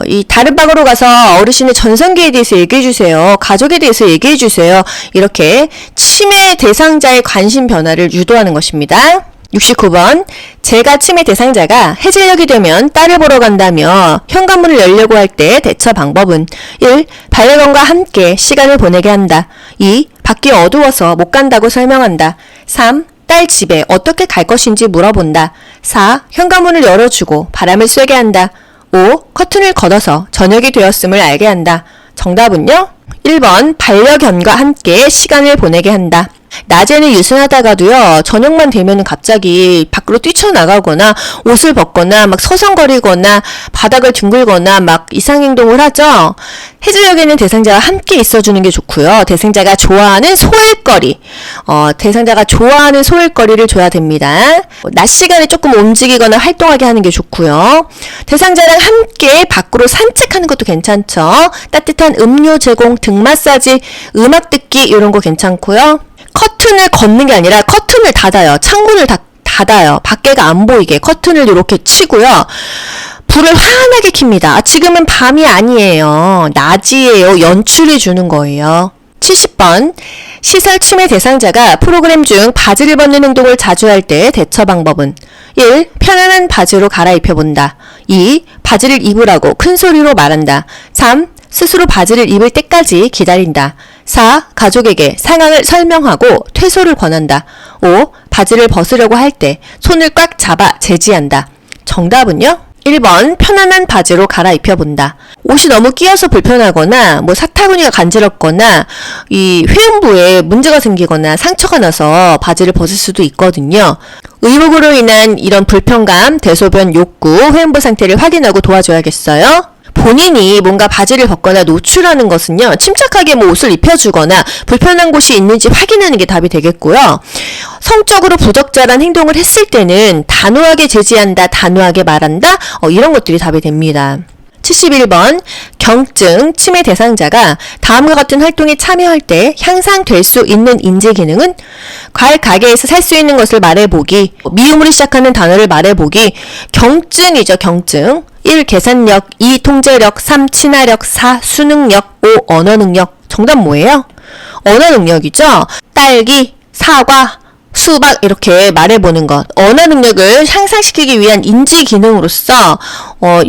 S3: 이 다른 방으로 가서 어르신의 전성기에 대해서 얘기해주세요. 가족에 대해서 얘기해주세요. 이렇게 치매 대상자의 관심 변화를 유도하는 것입니다. 69번, 제가 치매 대상자가 해질녘이 되면 딸을 보러 간다며 현관문을 열려고 할 때 대처 방법은 1. 반려견과 함께 시간을 보내게 한다. 2. 밖이 어두워서 못 간다고 설명한다. 3. 딸 집에 어떻게 갈 것인지 물어본다. 4. 현관문을 열어주고 바람을 쐬게 한다. 5. 커튼을 걷어서 저녁이 되었음을 알게 한다. 정답은요? 1번, 반려견과 함께 시간을 보내게 한다. 낮에는 유순하다가도요, 저녁만 되면 갑자기 밖으로 뛰쳐나가거나 옷을 벗거나 막 서성거리거나 바닥을 둥글거나 막 이상행동을 하죠. 해질녘에는 대상자와 함께 있어주는 게 좋고요. 대상자가 좋아하는 소일거리를 줘야 됩니다. 낮 시간에 조금 움직이거나 활동하게 하는 게 좋고요. 대상자랑 함께 밖으로 산책하는 것도 괜찮죠. 따뜻한 음료 제공, 등 마사지, 음악 듣기 이런 거 괜찮고요. 커튼을 걷는 게 아니라 커튼을 닫아요. 창문을 닫아요. 밖에가 안 보이게 커튼을 이렇게 치고요. 불을 환하게 켭니다. 지금은 밤이 아니에요. 낮이에요. 연출해 주는 거예요. 70번, 시설 치매 대상자가 프로그램 중 바지를 벗는 행동을 자주 할 때 대처 방법은 1. 편안한 바지로 갈아입혀본다. 2. 바지를 입으라고 큰 소리로 말한다. 3. 스스로 바지를 입을 때까지 기다린다. 4. 가족에게 상황을 설명하고 퇴소를 권한다. 5. 바지를 벗으려고 할 때 손을 꽉 잡아 제지한다. 정답은요? 1번, 편안한 바지로 갈아입혀본다. 옷이 너무 끼어서 불편하거나 사타구니가 간지럽거나 이 회음부에 문제가 생기거나 상처가 나서 바지를 벗을 수도 있거든요. 의복으로 인한 이런 불편감, 대소변 욕구, 회음부 상태를 확인하고 도와줘야겠어요. 본인이 뭔가 바지를 벗거나 노출하는 것은요, 침착하게 뭐 옷을 입혀주거나 불편한 곳이 있는지 확인하는 게 답이 되겠고요. 성적으로 부적절한 행동을 했을 때는 단호하게 제지한다, 단호하게 말한다, 이런 것들이 답이 됩니다. 71번 경증 치매 대상자가 다음과 같은 활동에 참여할 때 향상될 수 있는 인지 기능은 과일 가게에서 살 수 있는 것을 말해보기, 미음으로 시작하는 단어를 말해보기. 경증이죠. 경증. 1. 계산력, 2. 통제력, 3. 친화력, 4. 수능력, 5. 언어 능력. 정답 뭐예요? 언어 능력이죠. 딸기, 사과, 수박 이렇게 말해보는 것. 언어 능력을 향상시키기 위한 인지 기능으로서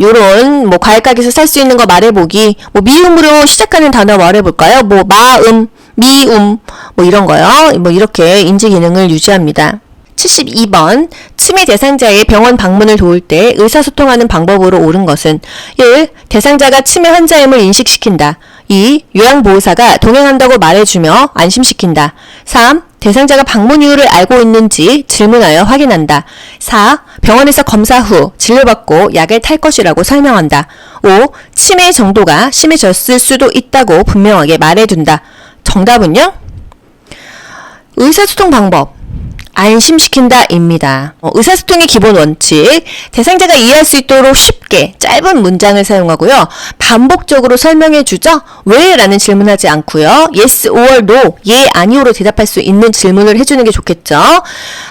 S3: 요런 뭐 과일 가게에서 살 수 있는 거 말해보기. 뭐 미음으로 시작하는 단어 말해볼까요? 뭐 마음, 미움 뭐 이런 거요. 뭐 이렇게 인지 기능을 유지합니다. 72번 치매 대상자의 병원 방문을 도울 때 의사소통하는 방법으로 옳은 것은 1. 대상자가 치매 환자임을 인식시킨다. 2. 요양보호사가 동행한다고 말해주며 안심시킨다. 3. 대상자가 방문 이유를 알고 있는지 질문하여 확인한다. 4. 병원에서 검사 후 진료받고 약을 탈 것이라고 설명한다. 5. 치매의 정도가 심해졌을 수도 있다고 분명하게 말해둔다. 정답은요? 의사소통 방법. 안심시킨다입니다. 의사소통의 기본 원칙, 대상자가 이해할 수 있도록 쉽게 짧은 문장을 사용하고요. 반복적으로 설명해주죠. 왜? 라는 질문하지 않고요. yes or no, 예, 아니오로 대답할 수 있는 질문을 해주는 게 좋겠죠.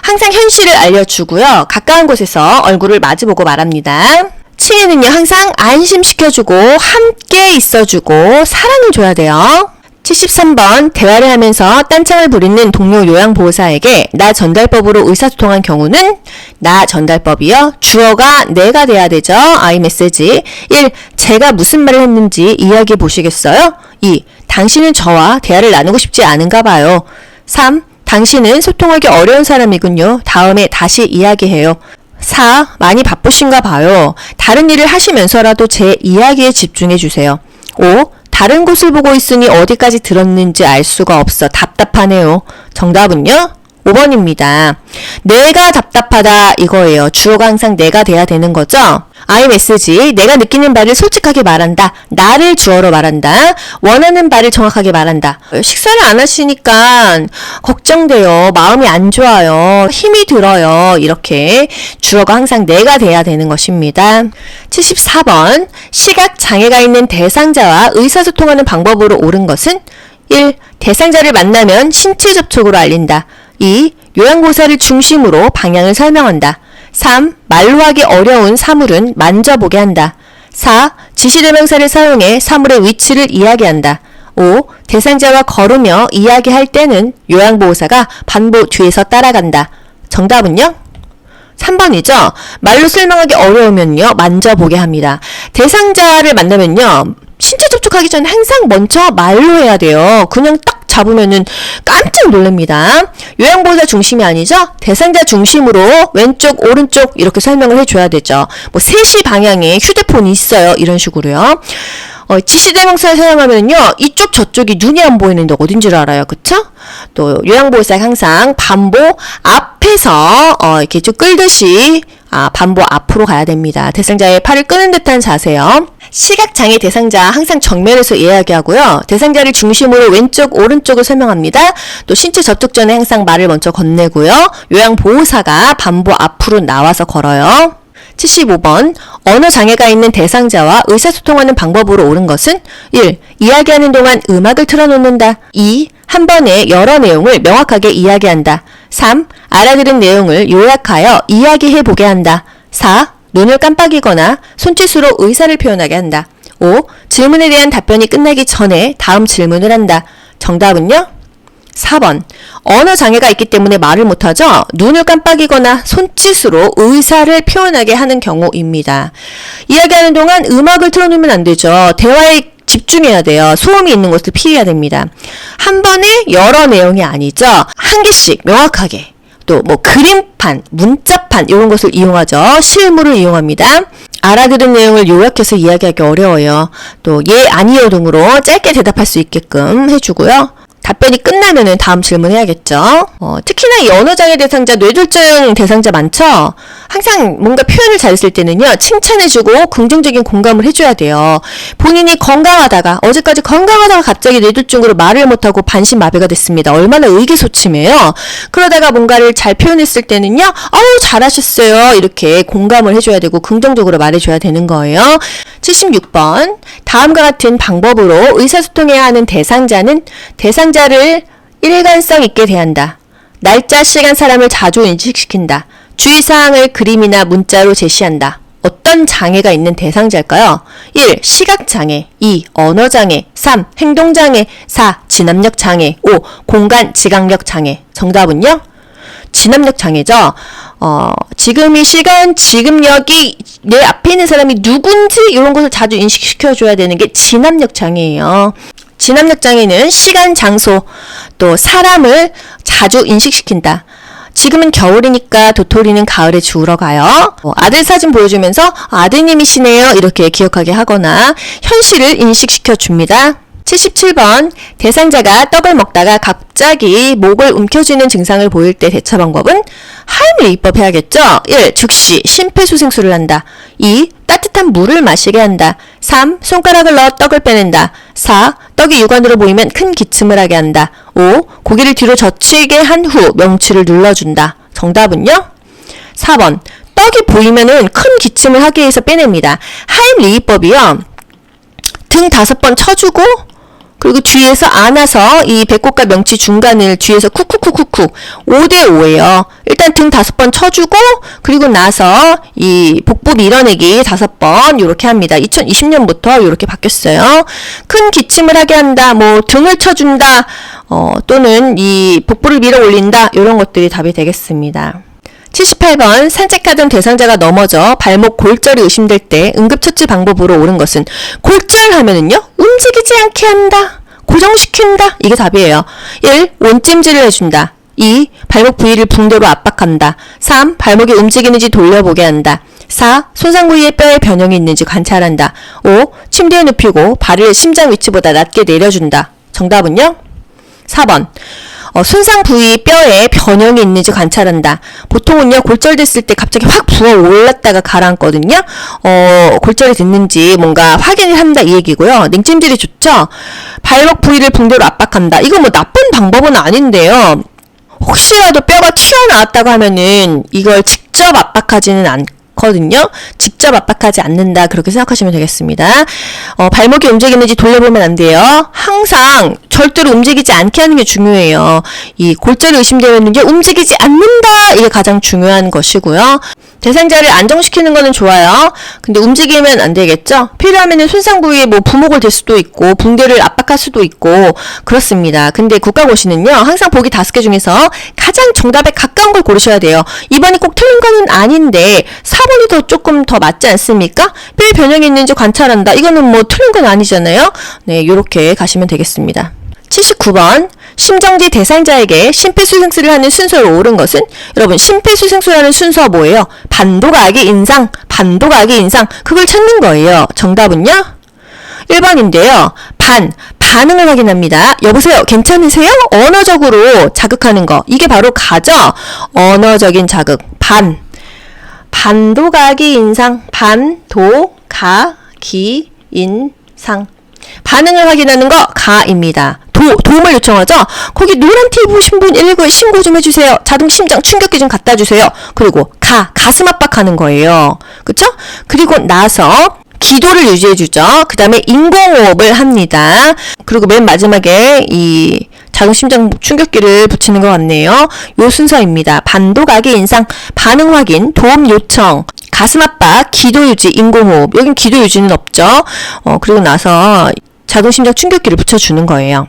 S3: 항상 현실을 알려주고요. 가까운 곳에서 얼굴을 마주보고 말합니다. 치매는요, 항상 안심시켜주고 함께 있어주고 사랑을 줘야 돼요. 73번 대화를 하면서 딴청을 부리는 동료 요양보호사에게 나 전달법으로 의사소통한 경우는 나 전달법이요. 주어가 내가 돼야 되죠. I 메시지. 1. 제가 무슨 말을 했는지 이야기해 보시겠어요? 2. 당신은 저와 대화를 나누고 싶지 않은가 봐요. 3. 당신은 소통하기 어려운 사람이군요. 다음에 다시 이야기해요. 4. 많이 바쁘신가 봐요. 다른 일을 하시면서라도 제 이야기에 집중해 주세요. 5. 다른 곳을 보고 있으니 어디까지 들었는지 알 수가 없어 답답하네요. 정답은요? 5번입니다. 내가 답답하다 이거예요. 주어가 항상 내가 돼야 되는 거죠. I 메시지, 내가 느끼는 바를 솔직하게 말한다. 나를 주어로 말한다. 원하는 바를 정확하게 말한다. 식사를 안 하시니까 걱정돼요. 마음이 안 좋아요. 힘이 들어요. 이렇게 주어가 항상 내가 돼야 되는 것입니다. 74번 시각장애가 있는 대상자와 의사소통하는 방법으로 옳은 것은 1. 대상자를 만나면 신체 접촉으로 알린다. 2. 요양보호사를 중심으로 방향을 설명한다. 3. 말로 하기 어려운 사물은 만져보게 한다. 4. 지시대명사를 사용해 사물의 위치를 이야기한다. 5. 대상자와 걸으며 이야기할 때는 요양보호사가 반보 뒤에서 따라간다. 정답은요? 3번이죠. 말로 설명하기 어려우면요. 만져보게 합니다. 대상자를 만나면요. 신체 접촉하기 전에 항상 먼저 말로 해야 돼요. 그냥 딱 잡으면은 깜짝 놀랍니다. 요양보호사 중심이 아니죠? 대상자 중심으로 왼쪽, 오른쪽 이렇게 설명을 해줘야 되죠. 뭐 3시 방향에 휴대폰이 있어요. 이런 식으로요. 지시대명사를 사용하면요. 이쪽 저쪽이 눈이 안 보이는데 어딘지를 알아요. 그쵸? 또 요양보호사가 항상 반보 앞에서 이렇게 쭉 끌듯이 반보 앞으로 가야 됩니다. 대상자의 팔을 끄는 듯한 자세요. 시각장애 대상자 항상 정면에서 이야기하고요. 대상자를 중심으로 왼쪽, 오른쪽을 설명합니다. 또 신체 접촉 전에 항상 말을 먼저 건네고요. 요양보호사가 반보 앞으로 나와서 걸어요. 75번 언어장애가 있는 대상자와 의사소통하는 방법으로 옳은 것은 1. 이야기하는 동안 음악을 틀어놓는다. 2. 한 번에 여러 내용을 명확하게 이야기한다. 3. 알아들은 내용을 요약하여 이야기해보게 한다. 4. 눈을 깜빡이거나 손짓으로 의사를 표현하게 한다. 5. 질문에 대한 답변이 끝나기 전에 다음 질문을 한다. 정답은요? 4번. 언어장애가 있기 때문에 말을 못하죠? 눈을 깜빡이거나 손짓으로 의사를 표현하게 하는 경우입니다. 이야기하는 동안 음악을 틀어놓으면 안 되죠. 대화에 집중해야 돼요. 소음이 있는 곳을 피해야 됩니다. 한 번에 여러 내용이 아니죠. 한 개씩 명확하게. 또 뭐 그림판, 문자판 이런 것을 이용하죠. 실물을 이용합니다. 알아들은 내용을 요약해서 이야기하기 어려워요. 또 예, 아니요 등으로 짧게 대답할 수 있게끔 해주고요. 답변이 끝나면은 다음 질문 해야겠죠. 특히나 이 언어장애 대상자, 뇌졸중 대상자 많죠? 항상 뭔가 표현을 잘했을 때는요, 칭찬해주고 긍정적인 공감을 해줘야 돼요. 본인이 건강하다가, 어제까지 건강하다가 갑자기 뇌졸중으로 말을 못하고 반신마비가 됐습니다. 얼마나 의기소침해요. 그러다가 뭔가를 잘 표현했을 때는요, 아우, 잘하셨어요. 이렇게 공감을 해줘야 되고, 긍정적으로 말해줘야 되는 거예요. 76번. 다음과 같은 방법으로 의사소통해야 하는 대상자는 대상자를 일관성 있게 대한다. 날짜, 시간, 사람을 자주 인식시킨다. 주의사항을 그림이나 문자로 제시한다. 어떤 장애가 있는 대상자일까요? 1. 시각장애 2. 언어장애 3. 행동장애 4. 진압력장애 5. 공간, 지각력장애. 정답은요? 진압력장애죠? 지금 이 시간, 지금 여기 내 앞에 있는 사람이 누군지 이런 것을 자주 인식시켜줘야 되는 게 진압력장애예요. 진압력장애는 시간, 장소, 또 사람을 자주 인식시킨다. 지금은 겨울이니까 도토리는 가을에 주우러 가요. 아들 사진 보여주면서 아드님이시네요. 이렇게 기억하게 하거나 현실을 인식시켜 줍니다. 77번. 대상자가 떡을 먹다가 갑자기 목을 움켜쥐는 증상을 보일 때 대처 방법은 하임리히법 해야겠죠? 1. 즉시 심폐소생술을 한다. 2. 따뜻한 물을 마시게 한다. 3. 손가락을 넣어 떡을 빼낸다. 4. 떡이 육안으로 보이면 큰 기침을 하게 한다. 5. 고개를 뒤로 젖히게 한 후 명치를 눌러준다. 정답은요? 4번. 떡이 보이면은 큰 기침을 하게 해서 빼냅니다. 하임리히법이요. 등 5번 쳐주고 그리고 뒤에서 안아서 이 배꼽과 명치 중간을 뒤에서 쿡쿡쿡쿡쿡 5대5예요. 일단 등 5번 쳐주고 그리고 나서 이 복부 밀어내기 5번 이렇게 합니다. 2020년부터 이렇게 바뀌었어요. 큰 기침을 하게 한다. 뭐 등을 쳐준다. 또는 이 복부를 밀어 올린다. 이런 것들이 답이 되겠습니다. 78번. 산책하던 대상자가 넘어져 발목 골절이 의심될 때 응급처치 방법으로 옳은 것은 골절하면은요 움직이지 않게 한다. 고정시킨다. 이게 답이에요. 1. 온찜질을 해준다. 2. 발목 부위를 붕대로 압박한다. 3. 발목이 움직이는지 돌려보게 한다. 4. 손상 부위에 뼈에 변형이 있는지 관찰한다. 5. 침대에 눕히고 발을 심장 위치보다 낮게 내려준다. 정답은요? 4번. 손상 부위 뼈에 변형이 있는지 관찰한다. 보통은요, 골절됐을 때 갑자기 확 부어 올랐다가 가라앉거든요. 골절이 됐는지 뭔가 확인을 한다 이 얘기고요. 냉찜질이 좋죠? 발목 부위를 붕대로 압박한다. 이거 뭐 나쁜 방법은 아닌데요. 혹시라도 뼈가 튀어나왔다고 하면은 이걸 직접 압박하지는 않거든요. 직접 압박하지 않는다. 그렇게 생각하시면 되겠습니다. 발목이 움직이는지 돌려보면 안 돼요. 항상 절대로 움직이지 않게 하는 게 중요해요. 이 골절이 의심되면은요, 움직이지 않는다. 이게 가장 중요한 것이고요. 대상자를 안정시키는 거는 좋아요. 근데 움직이면 안 되겠죠? 필요하면은 손상 부위에 뭐 부목을 댈 수도 있고, 붕대를 압박할 수도 있고, 그렇습니다. 근데 국가고시는요, 항상 보기 5개 중에서 가장 정답에 가까운 걸 고르셔야 돼요. 2번이 꼭 틀린 거는 아닌데, 4번이 조금 더 맞지 않습니까? 뼈에 변형이 있는지 관찰한다. 이거는 뭐 틀린 건 아니잖아요? 네, 요렇게 가시면 되겠습니다. 79번. 심정지 대상자에게 심폐소생술을 하는 순서로 옳은 것은? 여러분, 심폐소생술하는 순서 뭐예요? 반도각의 인상, 반도각의 인상. 그걸 찾는 거예요. 정답은요? 1번인데요. 반응을 확인합니다. 여보세요, 괜찮으세요? 언어적으로 자극하는 거. 이게 바로 가죠? 언어적인 자극. 반도각의 인상. 반도각이 인상. 반응을 확인하는 거 가입니다. 도움을 요청하죠? 거기 노란 티 입으신 분 119에 신고 좀 해주세요. 자동 심장 충격기 좀 갖다 주세요. 그리고 가슴 압박하는 거예요. 그쵸? 그리고 나서 기도를 유지해주죠. 그 다음에 인공호흡을 합니다. 그리고 맨 마지막에 이 자동 심장 충격기를 붙이는 것 같네요. 요 순서입니다. 반도각의 인상, 반응 확인, 도움 요청, 가슴 압박, 기도 유지, 인공호흡. 여긴 기도 유지는 없죠. 그리고 나서 자동심장 충격기를 붙여주는 거예요.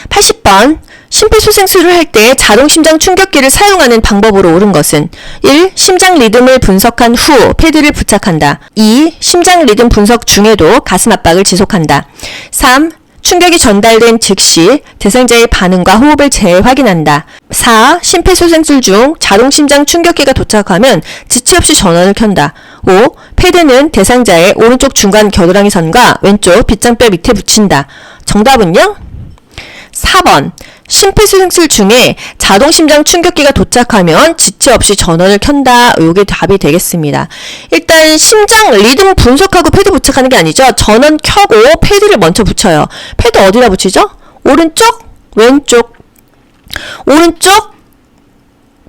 S3: 80번. 심폐소생술을 할 때 자동심장 충격기를 사용하는 방법으로 옳은 것은? 1. 심장 리듬을 분석한 후 패드를 부착한다. 2. 심장 리듬 분석 중에도 가슴 압박을 지속한다. 3. 충격이 전달된 즉시 대상자의 반응과 호흡을 재확인한다. 4. 심폐소생술 중 자동심장 충격기가 도착하면 지체 없이 전원을 켠다. 5. 패드는 대상자의 오른쪽 중간 겨드랑이 선과 왼쪽 빗장뼈 밑에 붙인다. 정답은요? 4번. 심폐소생술 중에 자동심장 충격기가 도착하면 지체 없이 전원을 켠다. 요게 답이 되겠습니다. 일단 심장 리듬 분석하고 패드 부착하는 게 아니죠. 전원 켜고 패드를 먼저 붙여요. 패드 어디다 붙이죠? 오른쪽, 왼쪽, 오른쪽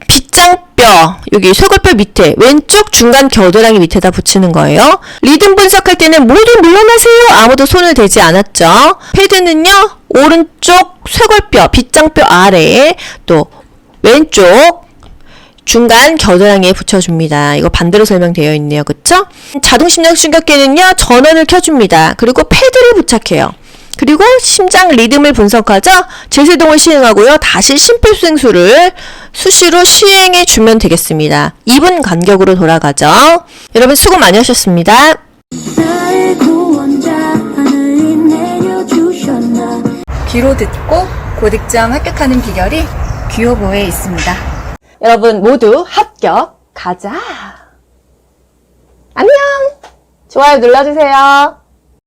S3: 빗장뼈, 여기 쇄골뼈 밑에, 왼쪽 중간 겨드랑이 밑에다 붙이는 거예요. 리듬 분석할 때는 모두 물러나세요. 아무도 손을 대지 않았죠. 패드는요, 오른쪽 쇄골뼈, 빗장뼈 아래에, 또 왼쪽 중간 겨드랑이에 붙여줍니다. 이거 반대로 설명되어 있네요. 그쵸? 자동심장 충격기는요, 전원을 켜줍니다. 그리고 패드를 부착해요. 그리고 심장 리듬을 분석하죠. 제세동을 시행하고요. 다시 심폐소생술을 수시로 시행해 주면 되겠습니다. 2분 간격으로 돌아가죠. 여러분 수고 많이 하셨습니다.
S1: 귀로 듣고 고득점 합격하는 비결이 귀요보에 있습니다.
S2: 여러분 모두 합격. 가자. 안녕. 좋아요 눌러주세요.